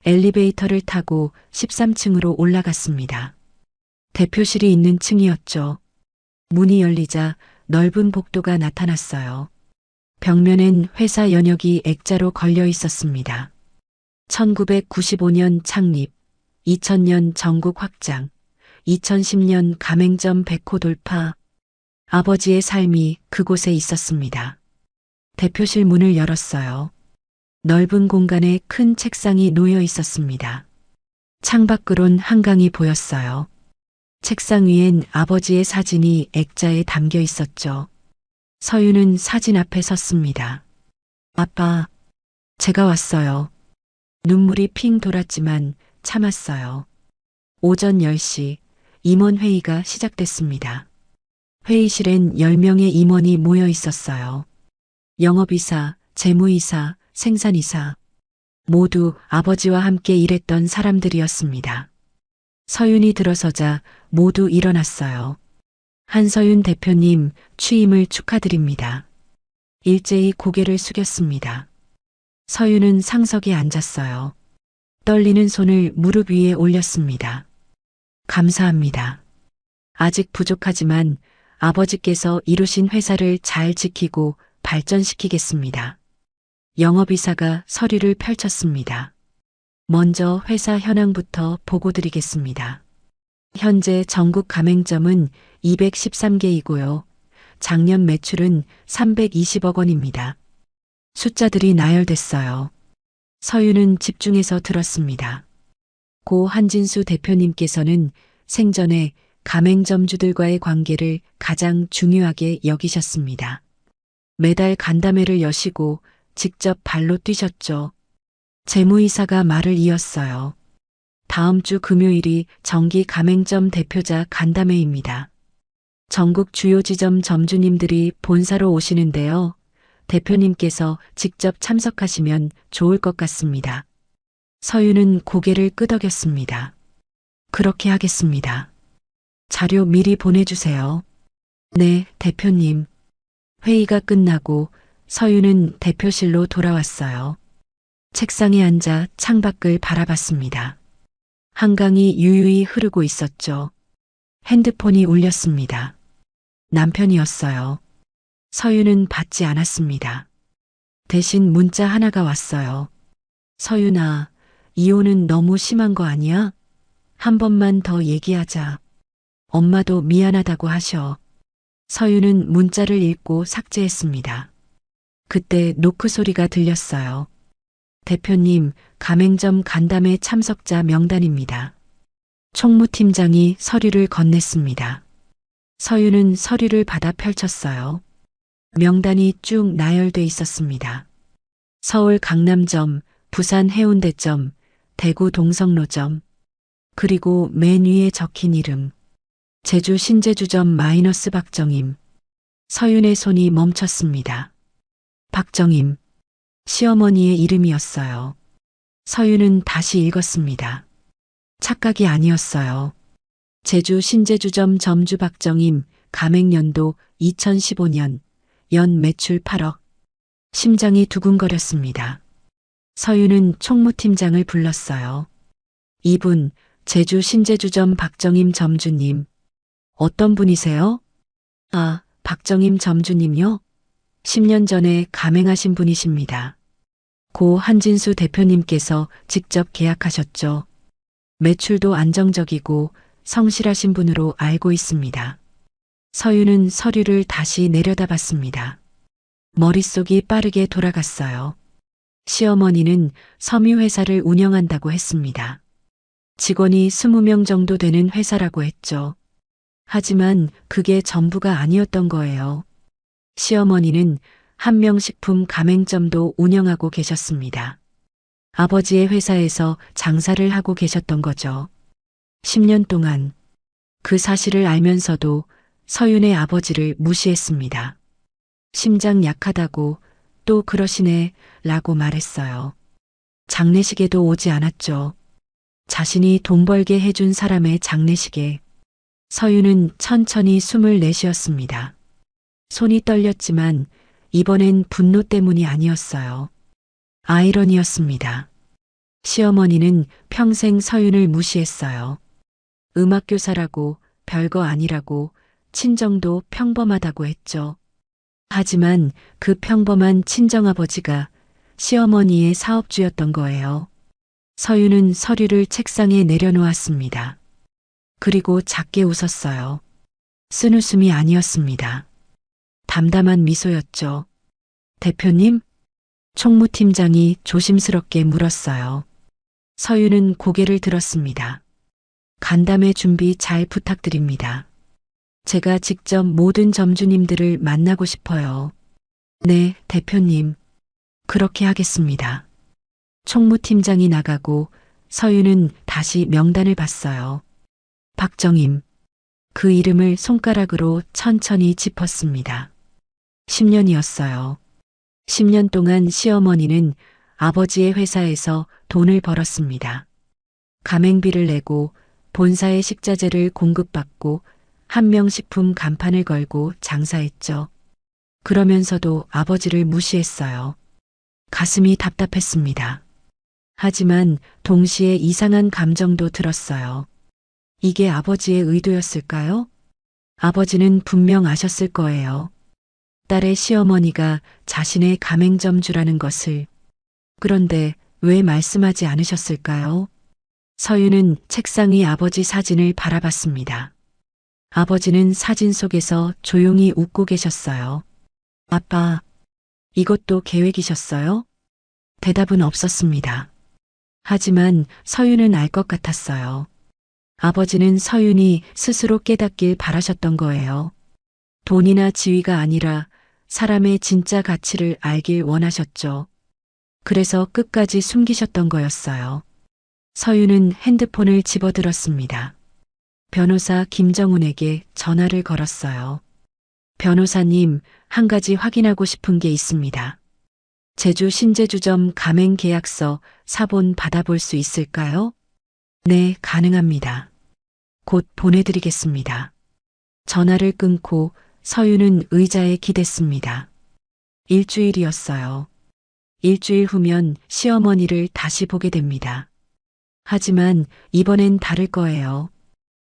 엘리베이터를 타고 13층으로 올라갔습니다. 대표실이 있는 층이었죠. 문이 열리자 넓은 복도가 나타났어요. 벽면엔 회사 연역이 액자로 걸려 있었습니다. 1995년 창립, 2000년 전국 확장, 2010년 가맹점 100호 돌파. 아버지의 삶이 그곳에 있었습니다. 대표실 문을 열었어요. 넓은 공간에 큰 책상이 놓여 있었습니다. 창밖으론 한강이 보였어요. 책상 위엔 아버지의 사진이 액자에 담겨 있었죠. 서유는 사진 앞에 섰습니다. 아빠, 제가 왔어요. 눈물이 핑 돌았지만 참았어요. 오전 10시 임원회의가 시작됐습니다. 회의실엔 10명의 임원이 모여 있었어요. 영업이사, 재무이사, 생산이사. 모두 아버지와 함께 일했던 사람들이었습니다. 서윤이 들어서자 모두 일어났어요. 한서윤 대표님 취임을 축하드립니다. 일제히 고개를 숙였습니다. 서윤은 상석에 앉았어요. 떨리는 손을 무릎 위에 올렸습니다. 감사합니다. 아직 부족하지만 아버지께서 이루신 회사를 잘 지키고 발전시키겠습니다. 영업이사가 서류를 펼쳤습니다. 먼저 회사 현황부터 보고드리겠습니다. 현재 전국 가맹점은 213개이고요. 작년 매출은 320억 원입니다. 숫자들이 나열됐어요. 서유는 집중해서 들었습니다. 고 한진수 대표님께서는 생전에 가맹점주들과의 관계를 가장 중요하게 여기셨습니다. 매달 간담회를 여시고 직접 발로 뛰셨죠. 재무이사가 말을 이었어요. 다음 주 금요일이 정기 가맹점 대표자 간담회입니다. 전국 주요 지점 점주님들이 본사로 오시는데요. 대표님께서 직접 참석하시면 좋을 것 같습니다. 서유는 고개를 끄덕였습니다. 그렇게 하겠습니다. 자료 미리 보내주세요. 네, 대표님. 회의가 끝나고 서유는 대표실로 돌아왔어요. 책상에 앉아 창밖을 바라봤습니다. 한강이 유유히 흐르고 있었죠. 핸드폰이 울렸습니다. 남편이었어요. 서유는 받지 않았습니다. 대신 문자 하나가 왔어요. 서유나, 이혼은 너무 심한 거 아니야? 한 번만 더 얘기하자. 엄마도 미안하다고 하셔. 서유는 문자를 읽고 삭제했습니다. 그때 노크 소리가 들렸어요. 대표님, 가맹점 간담회 참석자 명단입니다. 총무팀장이 서류를 건넸습니다. 서유는 서류를 받아 펼쳤어요. 명단이 쭉 나열돼 있었습니다. 서울 강남점, 부산 해운대점, 대구 동성로점, 그리고 맨 위에 적힌 이름. 제주 신제주점 마이너스 박정임. 서윤의 손이 멈췄습니다. 박정임. 시어머니의 이름이었어요. 서윤은 다시 읽었습니다. 착각이 아니었어요. 제주 신제주점 점주 박정임, 가맹연도 2015년, 연 매출 8억. 심장이 두근거렸습니다. 서윤은 총무팀장을 불렀어요. 이분, 제주 신제주점 박정임 점주님. 어떤 분이세요? 아, 박정임 점주님요? 10년 전에 가맹하신 분이십니다. 고 한진수 대표님께서 직접 계약하셨죠. 매출도 안정적이고 성실하신 분으로 알고 있습니다. 서유는 서류를 다시 내려다봤습니다. 머릿속이 빠르게 돌아갔어요. 시어머니는 섬유회사를 운영한다고 했습니다. 직원이 20명 정도 되는 회사라고 했죠. 하지만 그게 전부가 아니었던 거예요. 시어머니는 한명식품 가맹점도 운영하고 계셨습니다. 아버지의 회사에서 장사를 하고 계셨던 거죠. 10년 동안 그 사실을 알면서도 서윤의 아버지를 무시했습니다. 심장 약하다고 또 그러시네 라고 말했어요. 장례식에도 오지 않았죠. 자신이 돈 벌게 해준 사람의 장례식에. 서윤은 천천히 숨을 내쉬었습니다. 손이 떨렸지만 이번엔 분노 때문이 아니었어요. 아이러니였습니다. 시어머니는 평생 서윤을 무시했어요. 음악교사라고 별거 아니라고 친정도 평범하다고 했죠. 하지만 그 평범한 친정아버지가 시어머니의 사업주였던 거예요. 서윤은 서류를 책상에 내려놓았습니다. 그리고 작게 웃었어요. 쓴웃음이 아니었습니다. 담담한 미소였죠. 대표님? 총무팀장이 조심스럽게 물었어요. 서윤은 고개를 들었습니다. 간담회 준비 잘 부탁드립니다. 제가 직접 모든 점주님들을 만나고 싶어요. 네, 대표님. 그렇게 하겠습니다. 총무팀장이 나가고 서윤은 다시 명단을 봤어요. 박정임. 그 이름을 손가락으로 천천히 짚었습니다. 10년이었어요. 10년 동안 시어머니는 아버지의 회사에서 돈을 벌었습니다. 가맹비를 내고 본사의 식자재를 공급받고 한명식품 간판을 걸고 장사했죠. 그러면서도 아버지를 무시했어요. 가슴이 답답했습니다. 하지만 동시에 이상한 감정도 들었어요. 이게 아버지의 의도였을까요? 아버지는 분명 아셨을 거예요. 딸의 시어머니가 자신의 가맹점주라는 것을. 그런데 왜 말씀하지 않으셨을까요? 서윤은 책상 위 아버지 사진을 바라봤습니다. 아버지는 사진 속에서 조용히 웃고 계셨어요. 아빠, 이것도 계획이셨어요? 대답은 없었습니다. 하지만 서윤은 알 것 같았어요. 아버지는 서윤이 스스로 깨닫길 바라셨던 거예요. 돈이나 지위가 아니라 사람의 진짜 가치를 알길 원하셨죠. 그래서 끝까지 숨기셨던 거였어요. 서윤은 핸드폰을 집어들었습니다. 변호사 김정훈에게 전화를 걸었어요. 변호사님, 한 가지 확인하고 싶은 게 있습니다. 제주 신제주점 가맹 계약서 사본 받아볼 수 있을까요? 네, 가능합니다. 곧 보내드리겠습니다. 전화를 끊고 서윤은 의자에 기댔습니다. 일주일이었어요. 일주일 후면 시어머니를 다시 보게 됩니다. 하지만 이번엔 다를 거예요.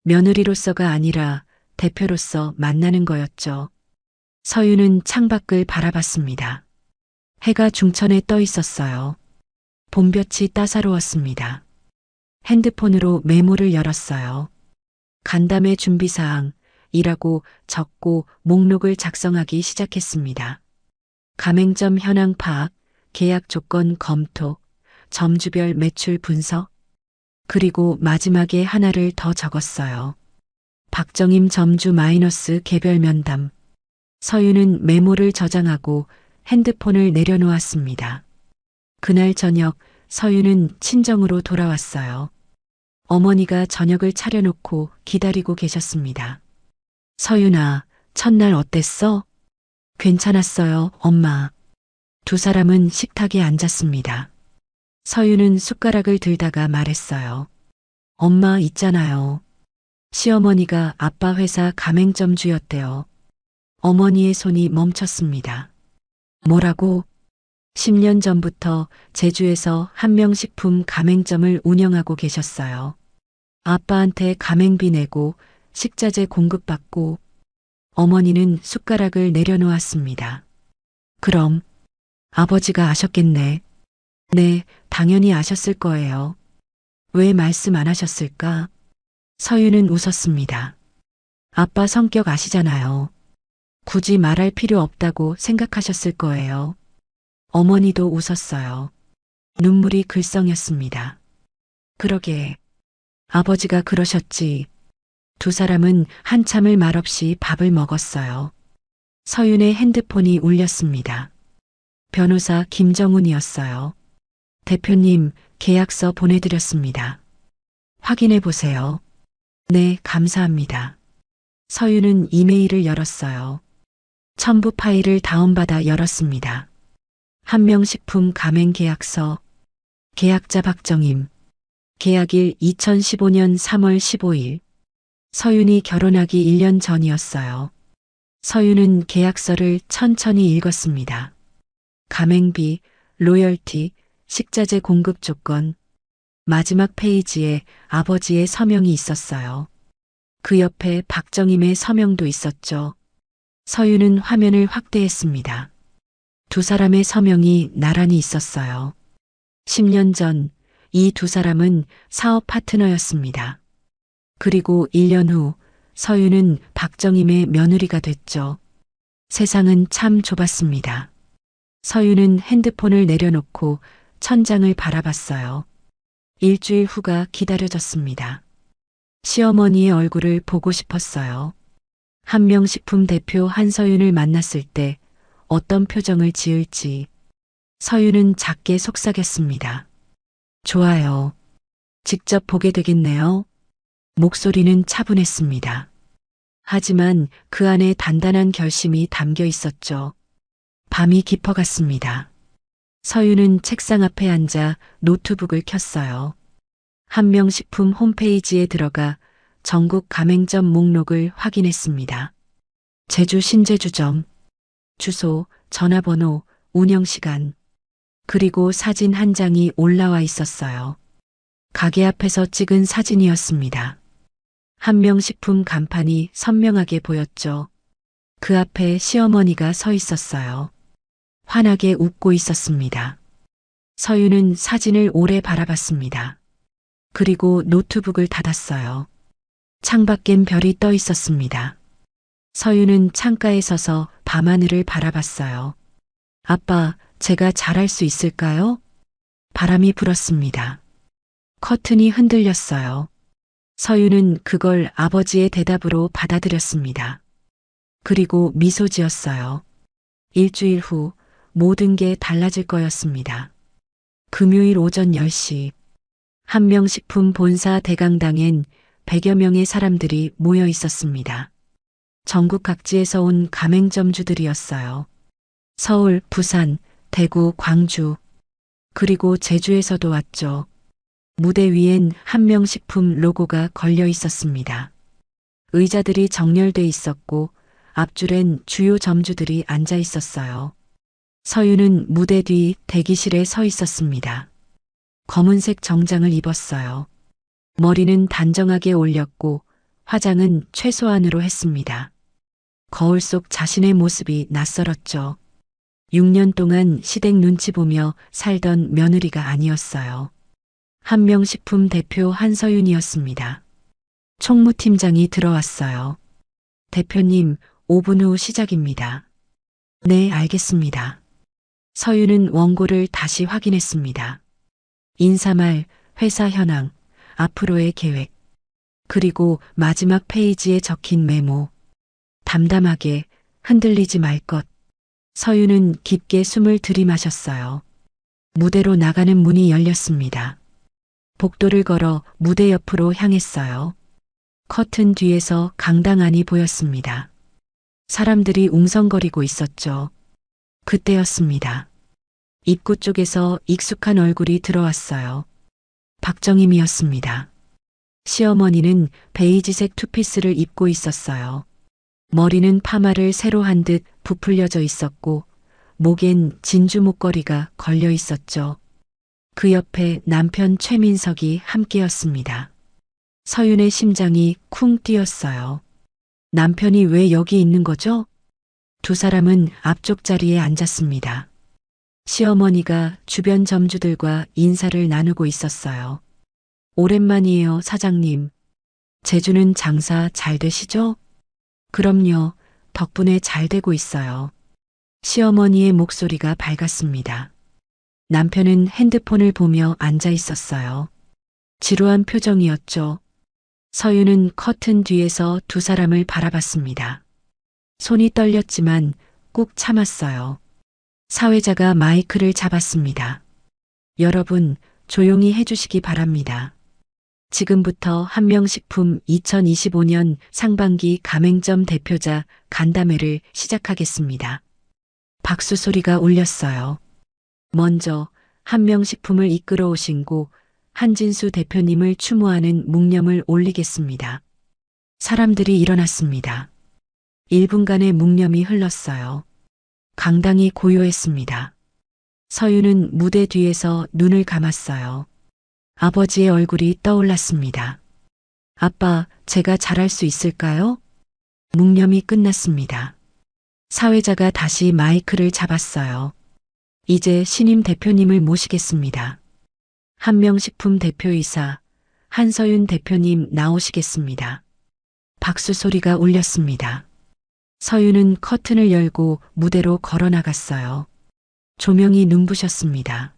며느리로서가 아니라 대표로서 만나는 거였죠. 서윤은 창밖을 바라봤습니다. 해가 중천에 떠 있었어요. 봄볕이 따사로웠습니다. 핸드폰으로 메모를 열었어요. 간담회 준비사항, 이라고 적고 목록을 작성하기 시작했습니다. 가맹점 현황 파악, 계약 조건 검토, 점주별 매출 분석, 그리고 마지막에 하나를 더 적었어요. 박정임 점주 마이너스 개별 면담. 서윤은 메모를 저장하고 핸드폰을 내려놓았습니다. 그날 저녁 서윤은 친정으로 돌아왔어요. 어머니가 저녁을 차려놓고 기다리고 계셨습니다. 서윤아, 첫날 어땠어? 괜찮았어요, 엄마. 두 사람은 식탁에 앉았습니다. 서윤은 숟가락을 들다가 말했어요. 엄마 있잖아요. 시어머니가 아빠 회사 가맹점주였대요. 어머니의 손이 멈췄습니다. 뭐라고? 10년 전부터 제주에서 한명식품 가맹점을 운영하고 계셨어요. 아빠한테 가맹비 내고 식자재 공급받고. 어머니는 숟가락을 내려놓았습니다. 그럼 아버지가 아셨겠네. 네, 당연히 아셨을 거예요. 왜 말씀 안 하셨을까? 서윤은 웃었습니다. 아빠 성격 아시잖아요. 굳이 말할 필요 없다고 생각하셨을 거예요. 어머니도 웃었어요. 눈물이 글썽였습니다. 그러게. 아버지가 그러셨지. 두 사람은 한참을 말없이 밥을 먹었어요. 서윤의 핸드폰이 울렸습니다. 변호사 김정훈이었어요. 대표님, 계약서 보내드렸습니다. 확인해 보세요. 네, 감사합니다. 서윤은 이메일을 열었어요. 첨부 파일을 다운받아 열었습니다. 한명식품 가맹 계약서. 계약자 박정임. 계약일 2015년 3월 15일. 서윤이 결혼하기 1년 전이었어요. 서윤은 계약서를 천천히 읽었습니다. 가맹비, 로열티, 식자재 공급 조건. 마지막 페이지에 아버지의 서명이 있었어요. 그 옆에 박정임의 서명도 있었죠. 서윤은 화면을 확대했습니다. 두 사람의 서명이 나란히 있었어요. 10년 전 이 두 사람은 사업 파트너였습니다. 그리고 1년 후 서윤은 박정임의 며느리가 됐죠. 세상은 참 좁았습니다. 서윤은 핸드폰을 내려놓고 천장을 바라봤어요. 일주일 후가 기다려졌습니다. 시어머니의 얼굴을 보고 싶었어요. 한명식품 대표 한서윤을 만났을 때 어떤 표정을 지을지. 서윤은 작게 속삭였습니다. 좋아요. 직접 보게 되겠네요. 목소리는 차분했습니다. 하지만 그 안에 단단한 결심이 담겨 있었죠. 밤이 깊어갔습니다. 서윤은 책상 앞에 앉아 노트북을 켰어요. 한명식품 홈페이지에 들어가 전국 가맹점 목록을 확인했습니다. 제주 신제주점, 주소, 전화번호, 운영시간, 그리고 사진 한 장이 올라와 있었어요. 가게 앞에서 찍은 사진이었습니다. 한명식품 간판이 선명하게 보였죠. 그 앞에 시어머니가 서 있었어요. 환하게 웃고 있었습니다. 서윤은 사진을 오래 바라봤습니다. 그리고 노트북을 닫았어요. 창밖엔 별이 떠 있었습니다. 서윤은 창가에 서서 밤하늘을 바라봤어요. 아빠, 제가 잘할 수 있을까요? 바람이 불었습니다. 커튼이 흔들렸어요. 서윤은 그걸 아버지의 대답으로 받아들였습니다. 그리고 미소 지었어요. 일주일 후 모든 게 달라질 거였습니다. 금요일 오전 10시 한명식품 본사 대강당엔 100여 명의 사람들이 모여 있었습니다. 전국 각지에서 온 가맹점주들이었어요. 서울, 부산, 대구, 광주, 그리고 제주에서도 왔죠. 무대 위엔 한명식품 로고가 걸려 있었습니다. 의자들이 정렬돼 있었고 앞줄엔 주요 점주들이 앉아 있었어요. 서윤은 무대 뒤 대기실에 서 있었습니다. 검은색 정장을 입었어요. 머리는 단정하게 올렸고 화장은 최소한으로 했습니다. 거울 속 자신의 모습이 낯설었죠. 6년 동안 시댁 눈치 보며 살던 며느리가 아니었어요. 한명식품 대표 한서윤이었습니다. 총무팀장이 들어왔어요. 대표님, 5분 후 시작입니다. 네, 알겠습니다. 서윤은 원고를 다시 확인했습니다. 인사말, 회사 현황, 앞으로의 계획, 그리고 마지막 페이지에 적힌 메모. 담담하게 흔들리지 말 것. 서윤은 깊게 숨을 들이마셨어요. 무대로 나가는 문이 열렸습니다. 복도를 걸어 무대 옆으로 향했어요. 커튼 뒤에서 강당 안이 보였습니다. 사람들이 웅성거리고 있었죠. 그때였습니다. 입구 쪽에서 익숙한 얼굴이 들어왔어요. 박정임이었습니다. 시어머니는 베이지색 투피스를 입고 있었어요. 머리는 파마를 새로 한 듯 부풀려져 있었고 목엔 진주 목걸이가 걸려 있었죠. 그 옆에 남편 최민석이 함께였습니다. 서윤의 심장이 쿵 뛰었어요. 남편이 왜 여기 있는 거죠? 두 사람은 앞쪽 자리에 앉았습니다. 시어머니가 주변 점주들과 인사를 나누고 있었어요. 오랜만이에요, 사장님. 제주는 장사 잘 되시죠? 그럼요, 덕분에 잘 되고 있어요. 시어머니의 목소리가 밝았습니다. 남편은 핸드폰을 보며 앉아 있었어요. 지루한 표정이었죠. 서윤은 커튼 뒤에서 두 사람을 바라봤습니다. 손이 떨렸지만 꾹 참았어요. 사회자가 마이크를 잡았습니다. 여러분, 조용히 해주시기 바랍니다. 지금부터 한명식품 2025년 상반기 가맹점 대표자 간담회를 시작하겠습니다. 박수 소리가 울렸어요. 먼저 한명식품을 이끌어 오신 고 한진수 대표님을 추모하는 묵념을 올리겠습니다. 사람들이 일어났습니다. 1분간의 묵념이 흘렀어요. 강당이 고요했습니다. 서윤은 무대 뒤에서 눈을 감았어요. 아버지의 얼굴이 떠올랐습니다. 아빠, 제가 잘할 수 있을까요? 묵념이 끝났습니다. 사회자가 다시 마이크를 잡았어요. 이제 신임 대표님을 모시겠습니다. 한명식품 대표이사 한서윤 대표님 나오시겠습니다. 박수 소리가 울렸습니다. 서윤은 커튼을 열고 무대로 걸어 나갔어요. 조명이 눈부셨습니다.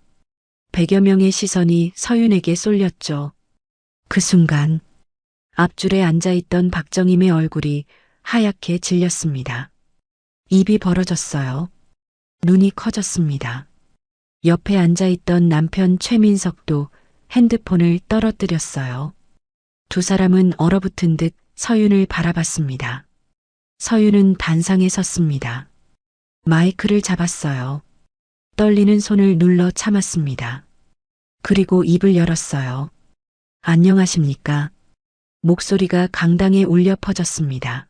100여 명의 시선이 서윤에게 쏠렸죠. 그 순간 앞줄에 앉아있던 박정임의 얼굴이 하얗게 질렸습니다. 입이 벌어졌어요. 눈이 커졌습니다. 옆에 앉아있던 남편 최민석도 핸드폰을 떨어뜨렸어요. 두 사람은 얼어붙은 듯 서윤을 바라봤습니다. 서윤은 단상에 섰습니다. 마이크를 잡았어요. 떨리는 손을 눌러 참았습니다. 그리고 입을 열었어요. 안녕하십니까? 목소리가 강당에 울려 퍼졌습니다.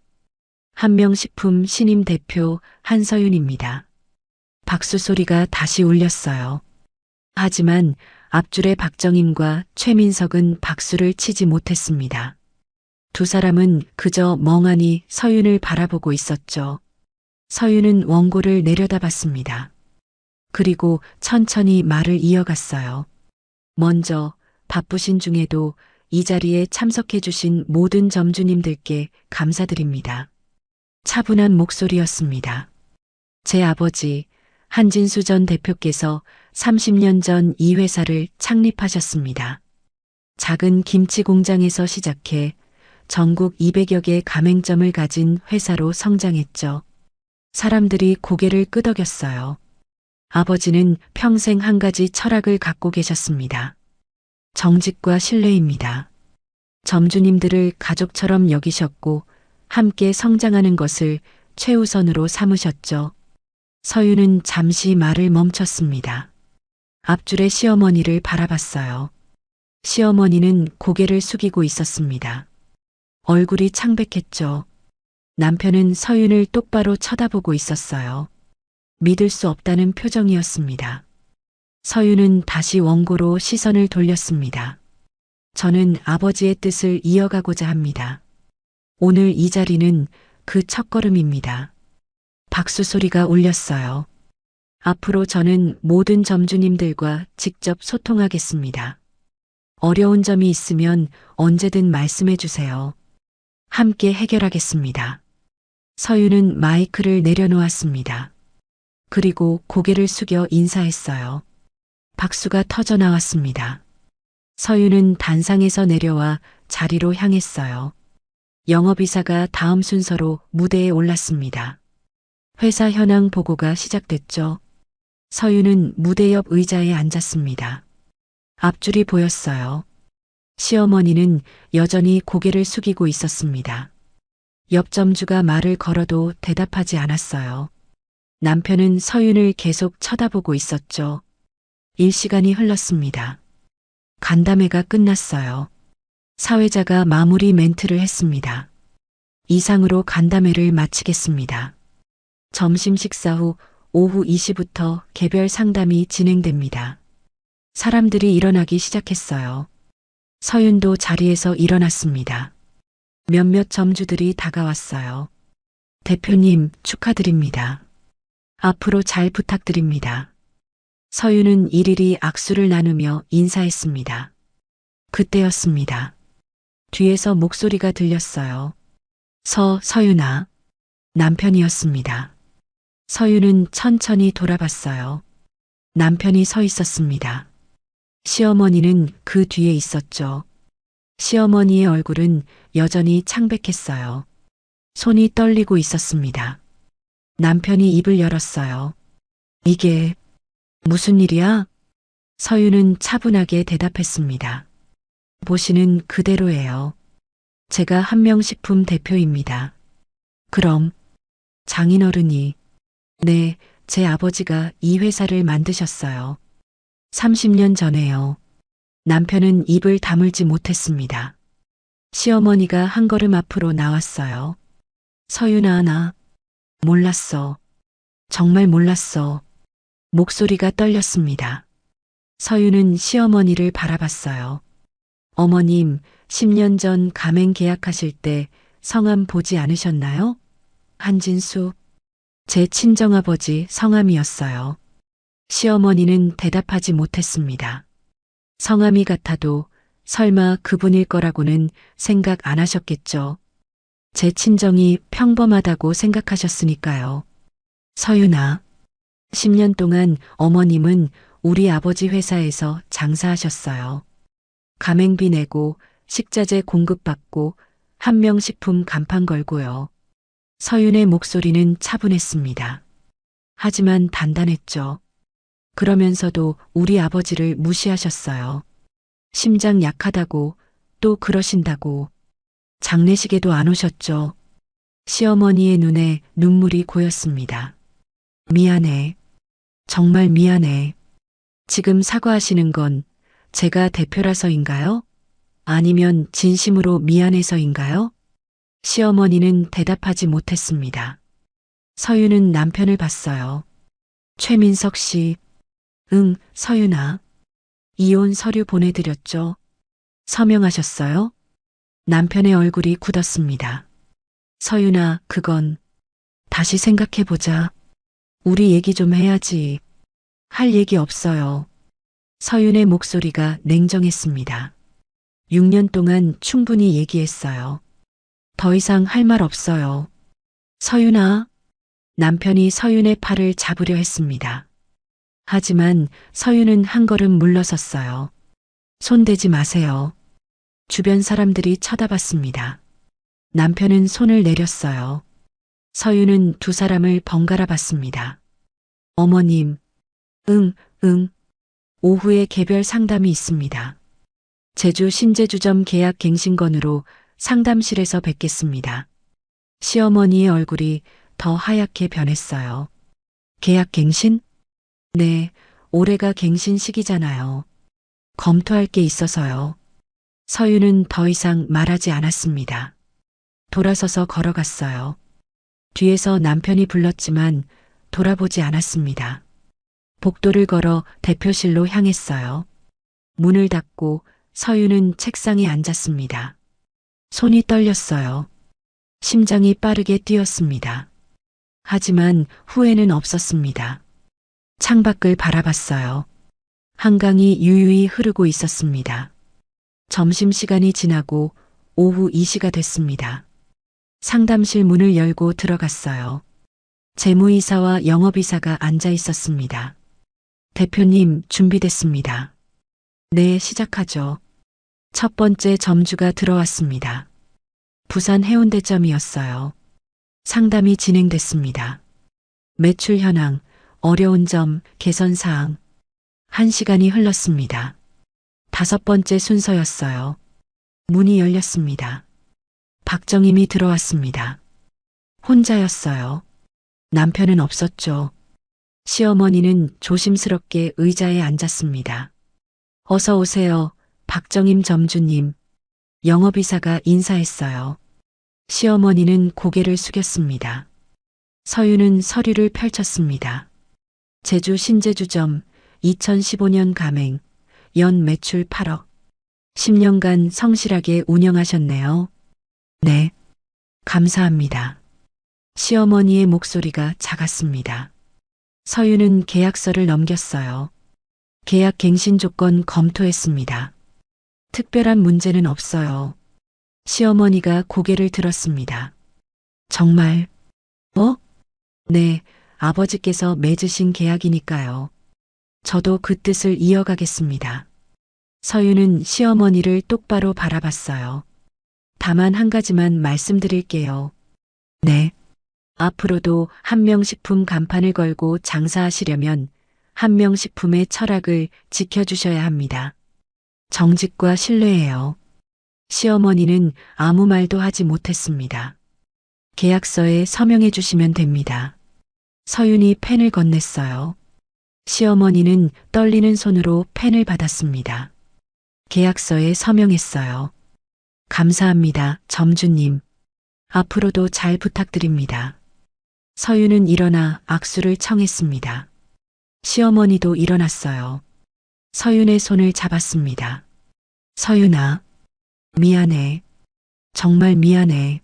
한명식품 신임 대표 한서윤입니다. 박수 소리가 다시 울렸어요. 하지만 앞줄의 박정임과 최민석은 박수를 치지 못했습니다. 두 사람은 그저 멍하니 서윤을 바라보고 있었죠. 서윤은 원고를 내려다봤습니다. 그리고 천천히 말을 이어갔어요. 먼저 바쁘신 중에도 이 자리에 참석해주신 모든 점주님들께 감사드립니다. 차분한 목소리였습니다. 제 아버지 한진수 전 대표께서 30년 전 이 회사를 창립하셨습니다. 작은 김치 공장에서 시작해 전국 200여 개 가맹점을 가진 회사로 성장했죠. 사람들이 고개를 끄덕였어요. 아버지는 평생 한 가지 철학을 갖고 계셨습니다. 정직과 신뢰입니다. 점주님들을 가족처럼 여기셨고 함께 성장하는 것을 최우선으로 삼으셨죠. 서윤은 잠시 말을 멈췄습니다. 앞줄의 시어머니를 바라봤어요. 시어머니는 고개를 숙이고 있었습니다. 얼굴이 창백했죠. 남편은 서윤을 똑바로 쳐다보고 있었어요. 믿을 수 없다는 표정이었습니다. 서윤은 다시 원고로 시선을 돌렸습니다. 저는 아버지의 뜻을 이어가고자 합니다. 오늘 이 자리는 그 첫걸음입니다. 박수 소리가 울렸어요. 앞으로 저는 모든 점주님들과 직접 소통하겠습니다. 어려운 점이 있으면 언제든 말씀해 주세요. 함께 해결하겠습니다. 서윤은 마이크를 내려놓았습니다. 그리고 고개를 숙여 인사했어요. 박수가 터져 나왔습니다. 서윤은 단상에서 내려와 자리로 향했어요. 영업이사가 다음 순서로 무대에 올랐습니다. 회사 현황 보고가 시작됐죠. 서윤은 무대 옆 의자에 앉았습니다. 앞줄이 보였어요. 시어머니는 여전히 고개를 숙이고 있었습니다. 옆 점주가 말을 걸어도 대답하지 않았어요. 남편은 서윤을 계속 쳐다보고 있었죠. 일시간이 흘렀습니다. 간담회가 끝났어요. 사회자가 마무리 멘트를 했습니다. 이상으로 간담회를 마치겠습니다. 점심 식사 후 오후 2시부터 개별 상담이 진행됩니다. 사람들이 일어나기 시작했어요. 서윤도 자리에서 일어났습니다. 몇몇 점주들이 다가왔어요. 대표님 축하드립니다. 앞으로 잘 부탁드립니다. 서윤은 일일이 악수를 나누며 인사했습니다. 그때였습니다. 뒤에서 목소리가 들렸어요. 서윤아. 남편이었습니다. 서윤은 천천히 돌아봤어요. 남편이 서 있었습니다. 시어머니는 그 뒤에 있었죠. 시어머니의 얼굴은 여전히 창백했어요. 손이 떨리고 있었습니다. 남편이 입을 열었어요. 이게 무슨 일이야? 서윤은 차분하게 대답했습니다. 보시는 그대로예요. 제가 한명식품 대표입니다. 그럼 장인어른이 네, 제 아버지가 이 회사를 만드셨어요. 30년 전에요. 남편은 입을 다물지 못했습니다. 시어머니가 한 걸음 앞으로 나왔어요. 서윤아, 나 몰랐어. 정말 몰랐어. 목소리가 떨렸습니다. 서윤은 시어머니를 바라봤어요. 어머님, 10년 전 가맹 계약하실 때 성함 보지 않으셨나요? 한진수. 제 친정아버지 성함이었어요. 시어머니는 대답하지 못했습니다. 성함이 같아도 설마 그분일 거라고는 생각 안 하셨겠죠. 제 친정이 평범하다고 생각하셨으니까요. 서윤아, 10년 동안 어머님은 우리 아버지 회사에서 장사하셨어요. 가맹비 내고 식자재 공급받고 한명식품 간판 걸고요. 서윤의 목소리는 차분했습니다. 하지만 단단했죠. 그러면서도 우리 아버지를 무시하셨어요. 심장 약하다고, 또 그러신다고. 장례식에도 안 오셨죠. 시어머니의 눈에 눈물이 고였습니다. 미안해. 정말 미안해. 지금 사과하시는 건 제가 대표라서인가요? 아니면 진심으로 미안해서인가요? 시어머니는 대답하지 못했습니다. 서윤은 남편을 봤어요. 최민석 씨. 응, 서윤아. 이혼 서류 보내드렸죠? 서명하셨어요? 남편의 얼굴이 굳었습니다. 서윤아, 그건 다시 생각해보자. 우리 얘기 좀 해야지. 할 얘기 없어요. 서윤의 목소리가 냉정했습니다. 6년 동안 충분히 얘기했어요. 더 이상 할 말 없어요. 서윤아. 남편이 서윤의 팔을 잡으려 했습니다. 하지만 서윤은 한 걸음 물러섰어요. 손대지 마세요. 주변 사람들이 쳐다봤습니다. 남편은 손을 내렸어요. 서윤은 두 사람을 번갈아 봤습니다. 어머님. 응. 오후에 개별 상담이 있습니다. 제주 신제주점 계약 갱신건으로 상담실에서 뵙겠습니다. 시어머니의 얼굴이 더 하얗게 변했어요. 계약 갱신? 네, 올해가 갱신 시기잖아요. 검토할 게 있어서요. 서윤은 더 이상 말하지 않았습니다. 돌아서서 걸어갔어요. 뒤에서 남편이 불렀지만 돌아보지 않았습니다. 복도를 걸어 대표실로 향했어요. 문을 닫고 서윤은 책상에 앉았습니다. 손이 떨렸어요. 심장이 빠르게 뛰었습니다. 하지만 후회는 없었습니다. 창밖을 바라봤어요. 한강이 유유히 흐르고 있었습니다. 점심시간이 지나고 오후 2시가 됐습니다. 상담실 문을 열고 들어갔어요. 재무이사와 영업이사가 앉아 있었습니다. 대표님, 준비됐습니다. 네, 시작하죠. 첫 번째 점주가 들어왔습니다. 부산 해운대점이었어요. 상담이 진행됐습니다. 매출 현황, 어려운 점, 개선 사항. 1시간이 흘렀습니다. 다섯 번째 순서였어요. 문이 열렸습니다. 박정임이 들어왔습니다. 혼자였어요. 남편은 없었죠. 시어머니는 조심스럽게 의자에 앉았습니다. 어서 오세요, 박정임 점주님. 영업이사가 인사했어요. 시어머니는 고개를 숙였습니다. 서윤은 서류를 펼쳤습니다. 제주 신제주점 2015년 가맹, 연 매출 8억. 10년간 성실하게 운영하셨네요. 네, 감사합니다. 시어머니의 목소리가 작았습니다. 서윤은 계약서를 넘겼어요. 계약 갱신 조건 검토했습니다. 특별한 문제는 없어요. 시어머니가 고개를 들었습니다. 정말? 네, 아버지께서 맺으신 계약이니까요. 저도 그 뜻을 이어가겠습니다. 서윤은 시어머니를 똑바로 바라봤어요. 다만 한 가지만 말씀드릴게요. 네. 앞으로도 한명식품 간판을 걸고 장사하시려면 한명식품의 철학을 지켜주셔야 합니다. 정직과 신뢰예요. 시어머니는 아무 말도 하지 못했습니다. 계약서에 서명해 주시면 됩니다. 서윤이 펜을 건넸어요. 시어머니는 떨리는 손으로 펜을 받았습니다. 계약서에 서명했어요. 감사합니다, 점주님. 앞으로도 잘 부탁드립니다. 서윤은 일어나 악수를 청했습니다. 시어머니도 일어났어요. 서윤의 손을 잡았습니다. 서윤아, 미안해. 정말 미안해.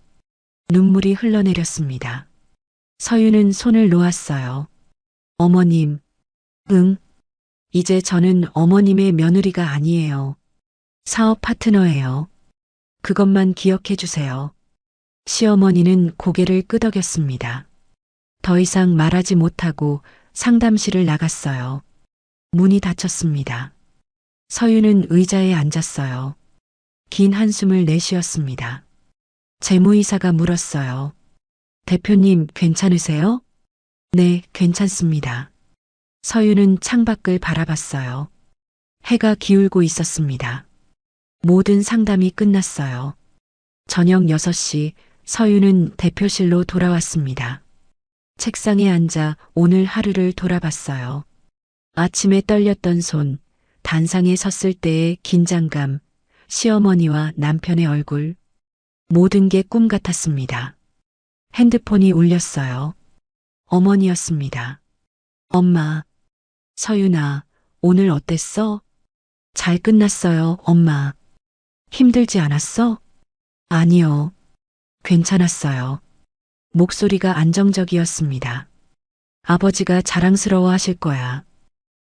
눈물이 흘러내렸습니다. 서윤은 손을 놓았어요. 어머님, 응. 이제 저는 어머님의 며느리가 아니에요. 사업 파트너예요. 그것만 기억해 주세요. 시어머니는 고개를 끄덕였습니다. 더 이상 말하지 못하고 상담실을 나갔어요. 문이 닫혔습니다. 서윤은 의자에 앉았어요. 긴 한숨을 내쉬었습니다. 재무이사가 물었어요. 대표님 괜찮으세요? 네, 괜찮습니다. 서윤은 창밖을 바라봤어요. 해가 기울고 있었습니다. 모든 상담이 끝났어요. 저녁 6시 서윤은 대표실로 돌아왔습니다. 책상에 앉아 오늘 하루를 돌아봤어요. 아침에 떨렸던 손, 단상에 섰을 때의 긴장감, 시어머니와 남편의 얼굴, 모든 게 꿈 같았습니다. 핸드폰이 울렸어요. 어머니였습니다. 엄마, 서윤아, 오늘 어땠어? 잘 끝났어요, 엄마. 힘들지 않았어? 아니요. 괜찮았어요. 목소리가 안정적이었습니다. 아버지가 자랑스러워 하실 거야.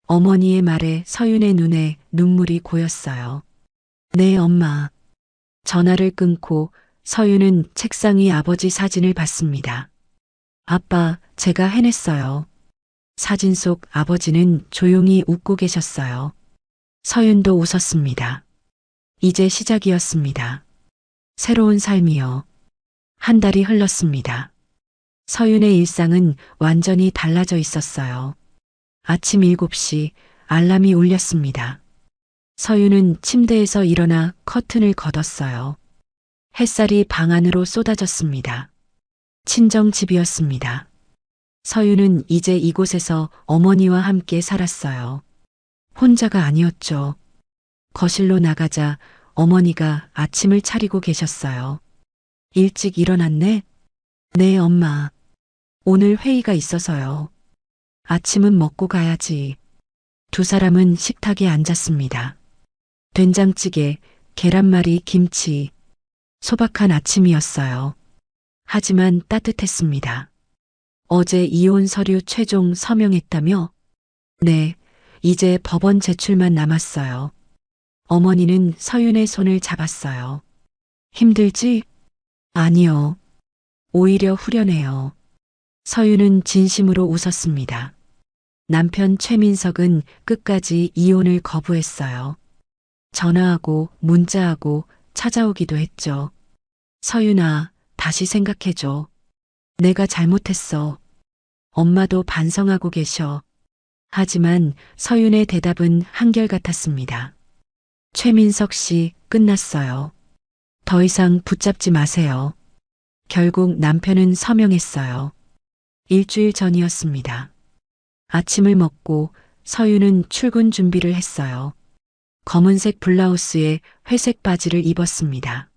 어머니의 말에 서윤의 눈에 눈물이 고였어요. 네, 엄마. 전화를 끊고 서윤은 책상 위 아버지 사진을 봤습니다. 아빠, 제가 해냈어요. 사진 속 아버지는 조용히 웃고 계셨어요. 서윤도 웃었습니다. 이제 시작이었습니다. 새로운 삶이요. 한 달이 흘렀습니다. 서윤의 일상은 완전히 달라져 있었어요. 아침 7시 알람이 울렸습니다. 서윤은 침대에서 일어나 커튼을 걷었어요. 햇살이 방 안으로 쏟아졌습니다. 친정집이었습니다. 서윤은 이제 이곳에서 어머니와 함께 살았어요. 혼자가 아니었죠. 거실로 나가자 어머니가 아침을 차리고 계셨어요. 일찍 일어났네? 네, 엄마. 오늘 회의가 있어서요. 아침은 먹고 가야지. 두 사람은 식탁에 앉았습니다. 된장찌개, 계란말이, 김치. 소박한 아침이었어요. 하지만 따뜻했습니다. 어제 이혼 서류 최종 서명했다며? 네, 이제 법원 제출만 남았어요. 어머니는 서윤의 손을 잡았어요. 힘들지? 아니요. 오히려 후련해요. 서윤은 진심으로 웃었습니다. 남편 최민석은 끝까지 이혼을 거부했어요. 전화하고 문자하고 찾아오기도 했죠. 서윤아, 다시 생각해줘. 내가 잘못했어. 엄마도 반성하고 계셔. 하지만 서윤의 대답은 한결같았습니다. 최민석 씨, 끝났어요. 더 이상 붙잡지 마세요. 결국 남편은 서명했어요. 일주일 전이었습니다. 아침을 먹고 서윤은 출근 준비를 했어요. 검은색 블라우스에 회색 바지를 입었습니다.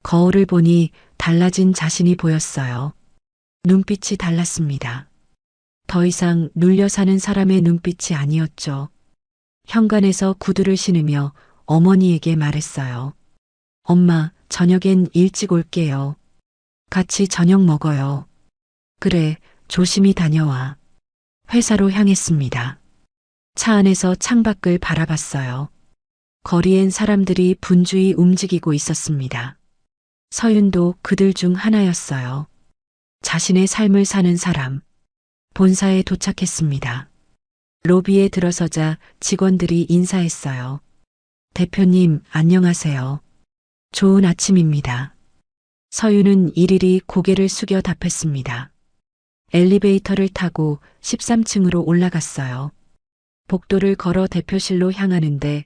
거울을 보니 달라진 자신이 보였어요. 눈빛이 달랐습니다. 더 이상 눌려 사는 사람의 눈빛이 아니었죠. 현관에서 구두를 신으며 어머니에게 말했어요. 엄마, 저녁엔 일찍 올게요. 같이 저녁 먹어요. 그래, 조심히 다녀와. 회사로 향했습니다. 차 안에서 창밖을 바라봤어요. 거리엔 사람들이 분주히 움직이고 있었습니다. 서윤도 그들 중 하나였어요. 자신의 삶을 사는 사람. 본사에 도착했습니다. 로비에 들어서자 직원들이 인사했어요. 대표님, 안녕하세요. 좋은 아침입니다. 서윤은 일일이 고개를 숙여 답했습니다. 엘리베이터를 타고 13층으로 올라갔어요. 복도를 걸어 대표실로 향하는데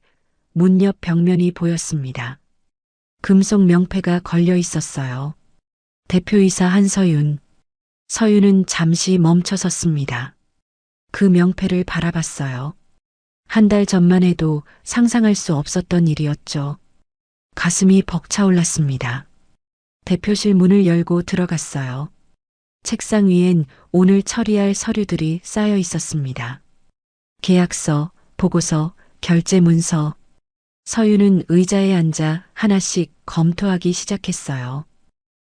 문 옆 벽면이 보였습니다. 금속 명패가 걸려 있었어요. 대표이사 한서윤. 서윤은 잠시 멈춰 섰습니다. 그 명패를 바라봤어요. 한 달 전만 해도 상상할 수 없었던 일이었죠. 가슴이 벅차올랐습니다. 대표실 문을 열고 들어갔어요. 책상 위엔 오늘 처리할 서류들이 쌓여 있었습니다. 계약서, 보고서, 결제 문서. 서윤은 의자에 앉아 하나씩 검토하기 시작했어요.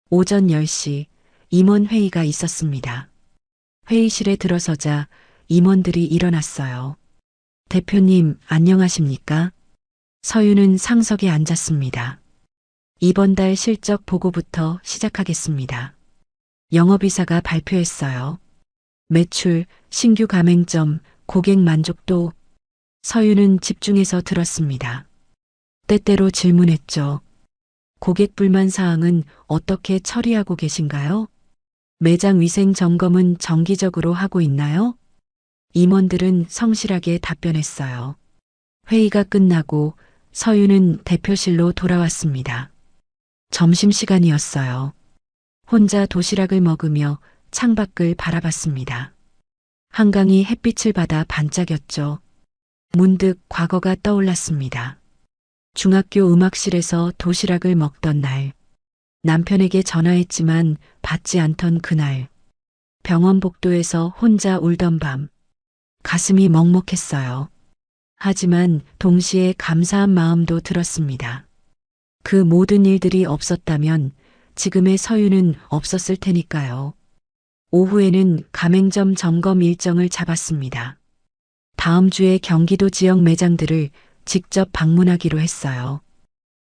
오전 10시 임원 회의가 있었습니다. 회의실에 들어서자 임원들이 일어났어요. 대표님, 안녕하십니까? 서윤은 상석에 앉았습니다. 이번 달 실적 보고부터 시작하겠습니다. 영업이사가 발표했어요. 매출, 신규 가맹점, 고객 만족도. 서윤은 집중해서 들었습니다. 때때로 질문했죠. 고객 불만 사항은 어떻게 처리하고 계신가요? 매장 위생 점검은 정기적으로 하고 있나요? 임원들은 성실하게 답변했어요. 회의가 끝나고 서윤은 대표실로 돌아왔습니다. 점심시간이었어요. 혼자 도시락을 먹으며 창밖을 바라봤습니다. 한강이 햇빛을 받아 반짝였죠. 문득 과거가 떠올랐습니다. 중학교 음악실에서 도시락을 먹던 날, 남편에게 전화했지만 받지 않던 그날, 병원 복도에서 혼자 울던 밤, 가슴이 먹먹했어요. 하지만 동시에 감사한 마음도 들었습니다. 그 모든 일들이 없었다면 지금의 서윤은 없었을 테니까요. 오후에는 가맹점 점검 일정을 잡았습니다. 다음 주에 경기도 지역 매장들을 직접 방문하기로 했어요.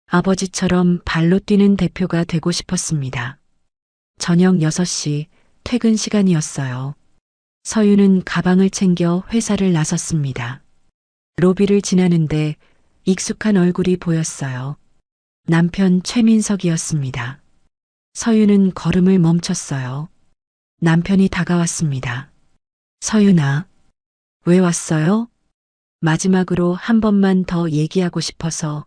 아버지처럼 발로 뛰는 대표가 되고 싶었습니다. 저녁 6시 퇴근 시간이었어요. 서윤은 가방을 챙겨 회사를 나섰습니다. 로비를 지나는데 익숙한 얼굴이 보였어요. 남편 최민석이었습니다. 서윤은 걸음을 멈췄어요. 남편이 다가왔습니다. 서윤아, 왜 왔어요? 마지막으로 한 번만 더 얘기하고 싶어서.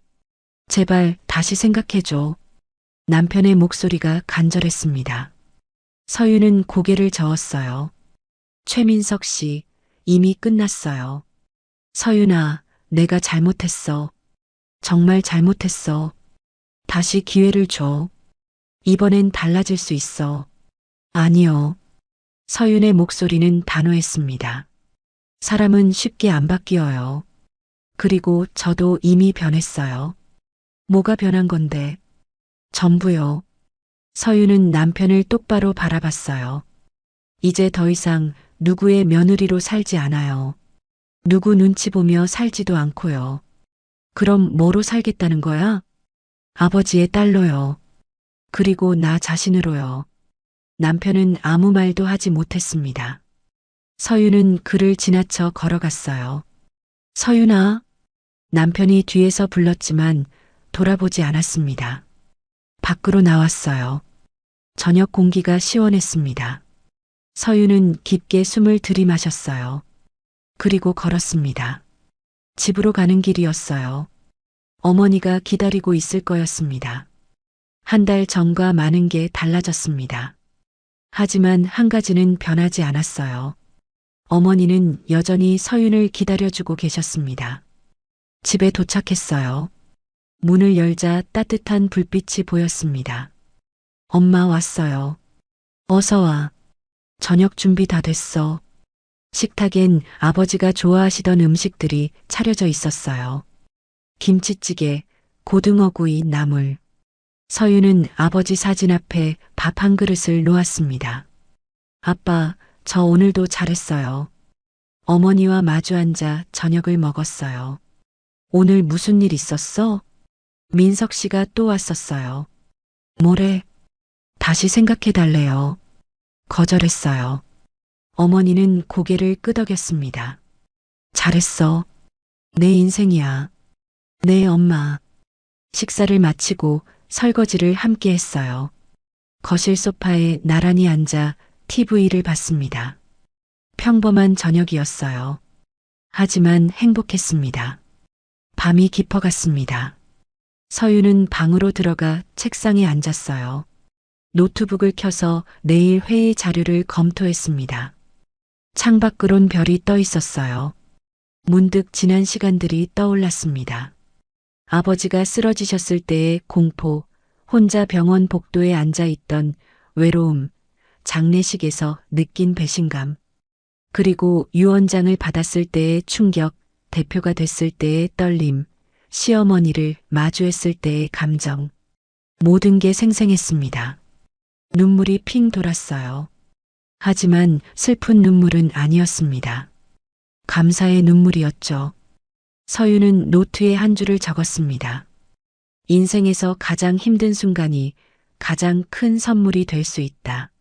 제발 다시 생각해줘. 남편의 목소리가 간절했습니다. 서윤은 고개를 저었어요. 최민석 씨, 이미 끝났어요. 서윤아, 내가 잘못했어. 정말 잘못했어. 다시 기회를 줘. 이번엔 달라질 수 있어. 아니요. 서윤의 목소리는 단호했습니다. 사람은 쉽게 안 바뀌어요. 그리고 저도 이미 변했어요. 뭐가 변한 건데? 전부요. 서윤은 남편을 똑바로 바라봤어요. 이제 더 이상 누구의 며느리로 살지 않아요. 누구 눈치 보며 살지도 않고요. 그럼 뭐로 살겠다는 거야? 아버지의 딸로요. 그리고 나 자신으로요. 남편은 아무 말도 하지 못했습니다. 서윤은 그를 지나쳐 걸어갔어요. 서윤아. 남편이 뒤에서 불렀지만 돌아보지 않았습니다. 밖으로 나왔어요. 저녁 공기가 시원했습니다. 서윤은 깊게 숨을 들이마셨어요. 그리고 걸었습니다. 집으로 가는 길이었어요. 어머니가 기다리고 있을 거였습니다. 한 달 전과 많은 게 달라졌습니다. 하지만 한 가지는 변하지 않았어요. 어머니는 여전히 서윤을 기다려주고 계셨습니다. 집에 도착했어요. 문을 열자 따뜻한 불빛이 보였습니다. 엄마 왔어요. 어서 와. 저녁 준비 다 됐어. 식탁엔 아버지가 좋아하시던 음식들이 차려져 있었어요. 김치찌개, 고등어구이, 나물. 서윤은 아버지 사진 앞에 밥 한 그릇을 놓았습니다. 아빠, 저 오늘도 잘했어요. 어머니와 마주 앉아 저녁을 먹었어요. 오늘 무슨 일 있었어? 민석 씨가 또 왔었어요. 뭐래? 다시 생각해달래요. 거절했어요. 어머니는 고개를 끄덕였습니다. 잘했어. 내 인생이야. 네, 엄마. 식사를 마치고 설거지를 함께 했어요. 거실 소파에 나란히 앉아 TV를 봤습니다. 평범한 저녁이었어요. 하지만 행복했습니다. 밤이 깊어갔습니다. 서윤은 방으로 들어가 책상에 앉았어요. 노트북을 켜서 내일 회의 자료를 검토했습니다. 창밖으론 별이 떠 있었어요. 문득 지난 시간들이 떠올랐습니다. 아버지가 쓰러지셨을 때의 공포, 혼자 병원 복도에 앉아 있던 외로움, 장례식에서 느낀 배신감, 그리고 유언장을 받았을 때의 충격, 대표가 됐을 때의 떨림, 시어머니를 마주했을 때의 감정. 모든 게 생생했습니다. 눈물이 핑 돌았어요. 하지만 슬픈 눈물은 아니었습니다. 감사의 눈물이었죠. 서윤은 노트에 한 줄을 적었습니다. 인생에서 가장 힘든 순간이 가장 큰 선물이 될 수 있다.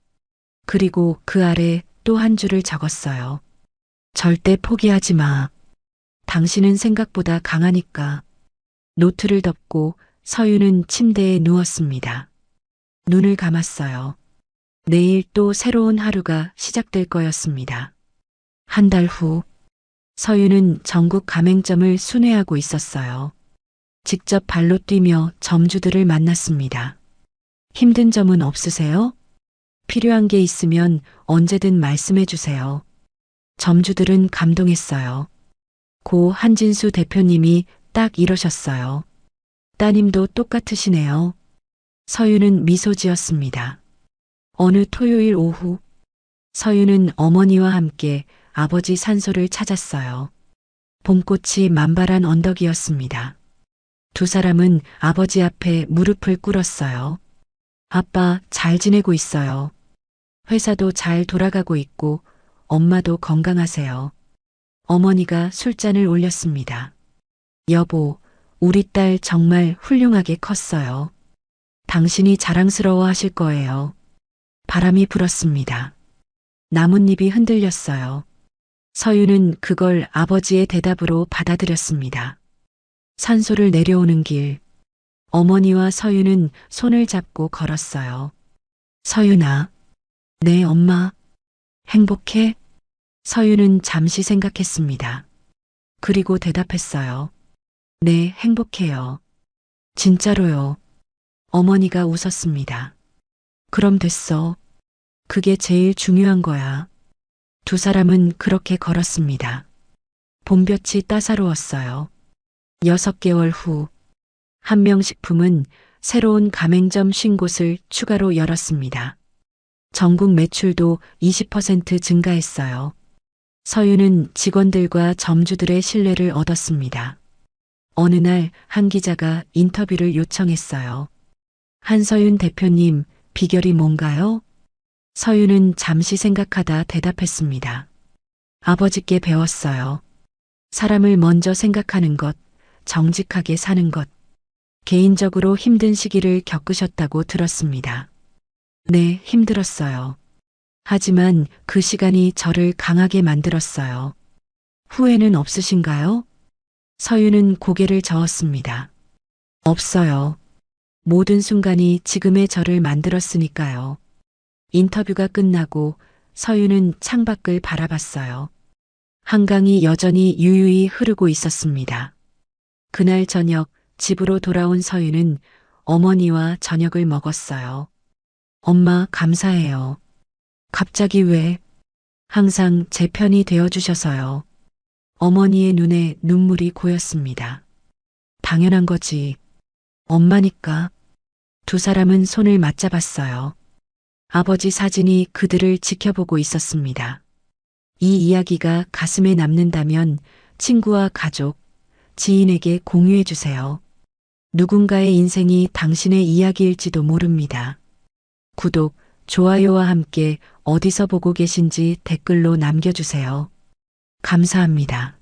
그리고 그 아래 또 한 줄을 적었어요. 절대 포기하지 마. 당신은 생각보다 강하니까. 노트를 덮고 서윤은 침대에 누웠습니다. 눈을 감았어요. 내일 또 새로운 하루가 시작될 거였습니다. 한 달 후, 서윤은 전국 가맹점을 순회하고 있었어요. 직접 발로 뛰며 점주들을 만났습니다. 힘든 점은 없으세요? 필요한 게 있으면 언제든 말씀해 주세요. 점주들은 감동했어요. 고 한진수 대표님이 딱 이러셨어요. 따님도 똑같으시네요. 서윤은 미소 지었습니다. 어느 토요일 오후, 서윤은 어머니와 함께 아버지 산소를 찾았어요. 봄꽃이 만발한 언덕이었습니다. 두 사람은 아버지 앞에 무릎을 꿇었어요. 아빠, 잘 지내고 있어요. 회사도 잘 돌아가고 있고 엄마도 건강하세요. 어머니가 술잔을 올렸습니다. 여보, 우리 딸 정말 훌륭하게 컸어요. 당신이 자랑스러워 하실 거예요. 바람이 불었습니다. 나뭇잎이 흔들렸어요. 서윤은 그걸 아버지의 대답으로 받아들였습니다. 산소를 내려오는 길, 어머니와 서윤은 손을 잡고 걸었어요. 서윤아, 네 엄마, 행복해? 서윤은 잠시 생각했습니다. 그리고 대답했어요. 네, 행복해요. 진짜로요. 어머니가 웃었습니다. 그럼 됐어. 그게 제일 중요한 거야. 두 사람은 그렇게 걸었습니다. 봄볕이 따사로웠어요. 6개월 후, 한명식품은 새로운 가맹점 50곳을 추가로 열었습니다. 전국 매출도 20% 증가했어요. 서윤은 직원들과 점주들의 신뢰를 얻었습니다. 어느 날 한 기자가 인터뷰를 요청했어요. 한서윤 대표님, 비결이 뭔가요? 서윤은 잠시 생각하다 대답했습니다. 아버지께 배웠어요. 사람을 먼저 생각하는 것, 정직하게 사는 것. 개인적으로 힘든 시기를 겪으셨다고 들었습니다. 네, 힘들었어요. 하지만 그 시간이 저를 강하게 만들었어요. 후회는 없으신가요? 서윤은 고개를 저었습니다. 없어요. 모든 순간이 지금의 저를 만들었으니까요. 인터뷰가 끝나고 서윤은 창밖을 바라봤어요. 한강이 여전히 유유히 흐르고 있었습니다. 그날 저녁 집으로 돌아온 서윤은 어머니와 저녁을 먹었어요. 엄마, 감사해요. 갑자기 왜? 항상 제 편이 되어주셔서요. 어머니의 눈에 눈물이 고였습니다. 당연한 거지. 엄마니까. 두 사람은 손을 맞잡았어요. 아버지 사진이 그들을 지켜보고 있었습니다. 이 이야기가 가슴에 남는다면 친구와 가족, 지인에게 공유해 주세요. 누군가의 인생이 당신의 이야기일지도 모릅니다. 구독, 좋아요와 함께 어디서 보고 계신지 댓글로 남겨주세요. 감사합니다.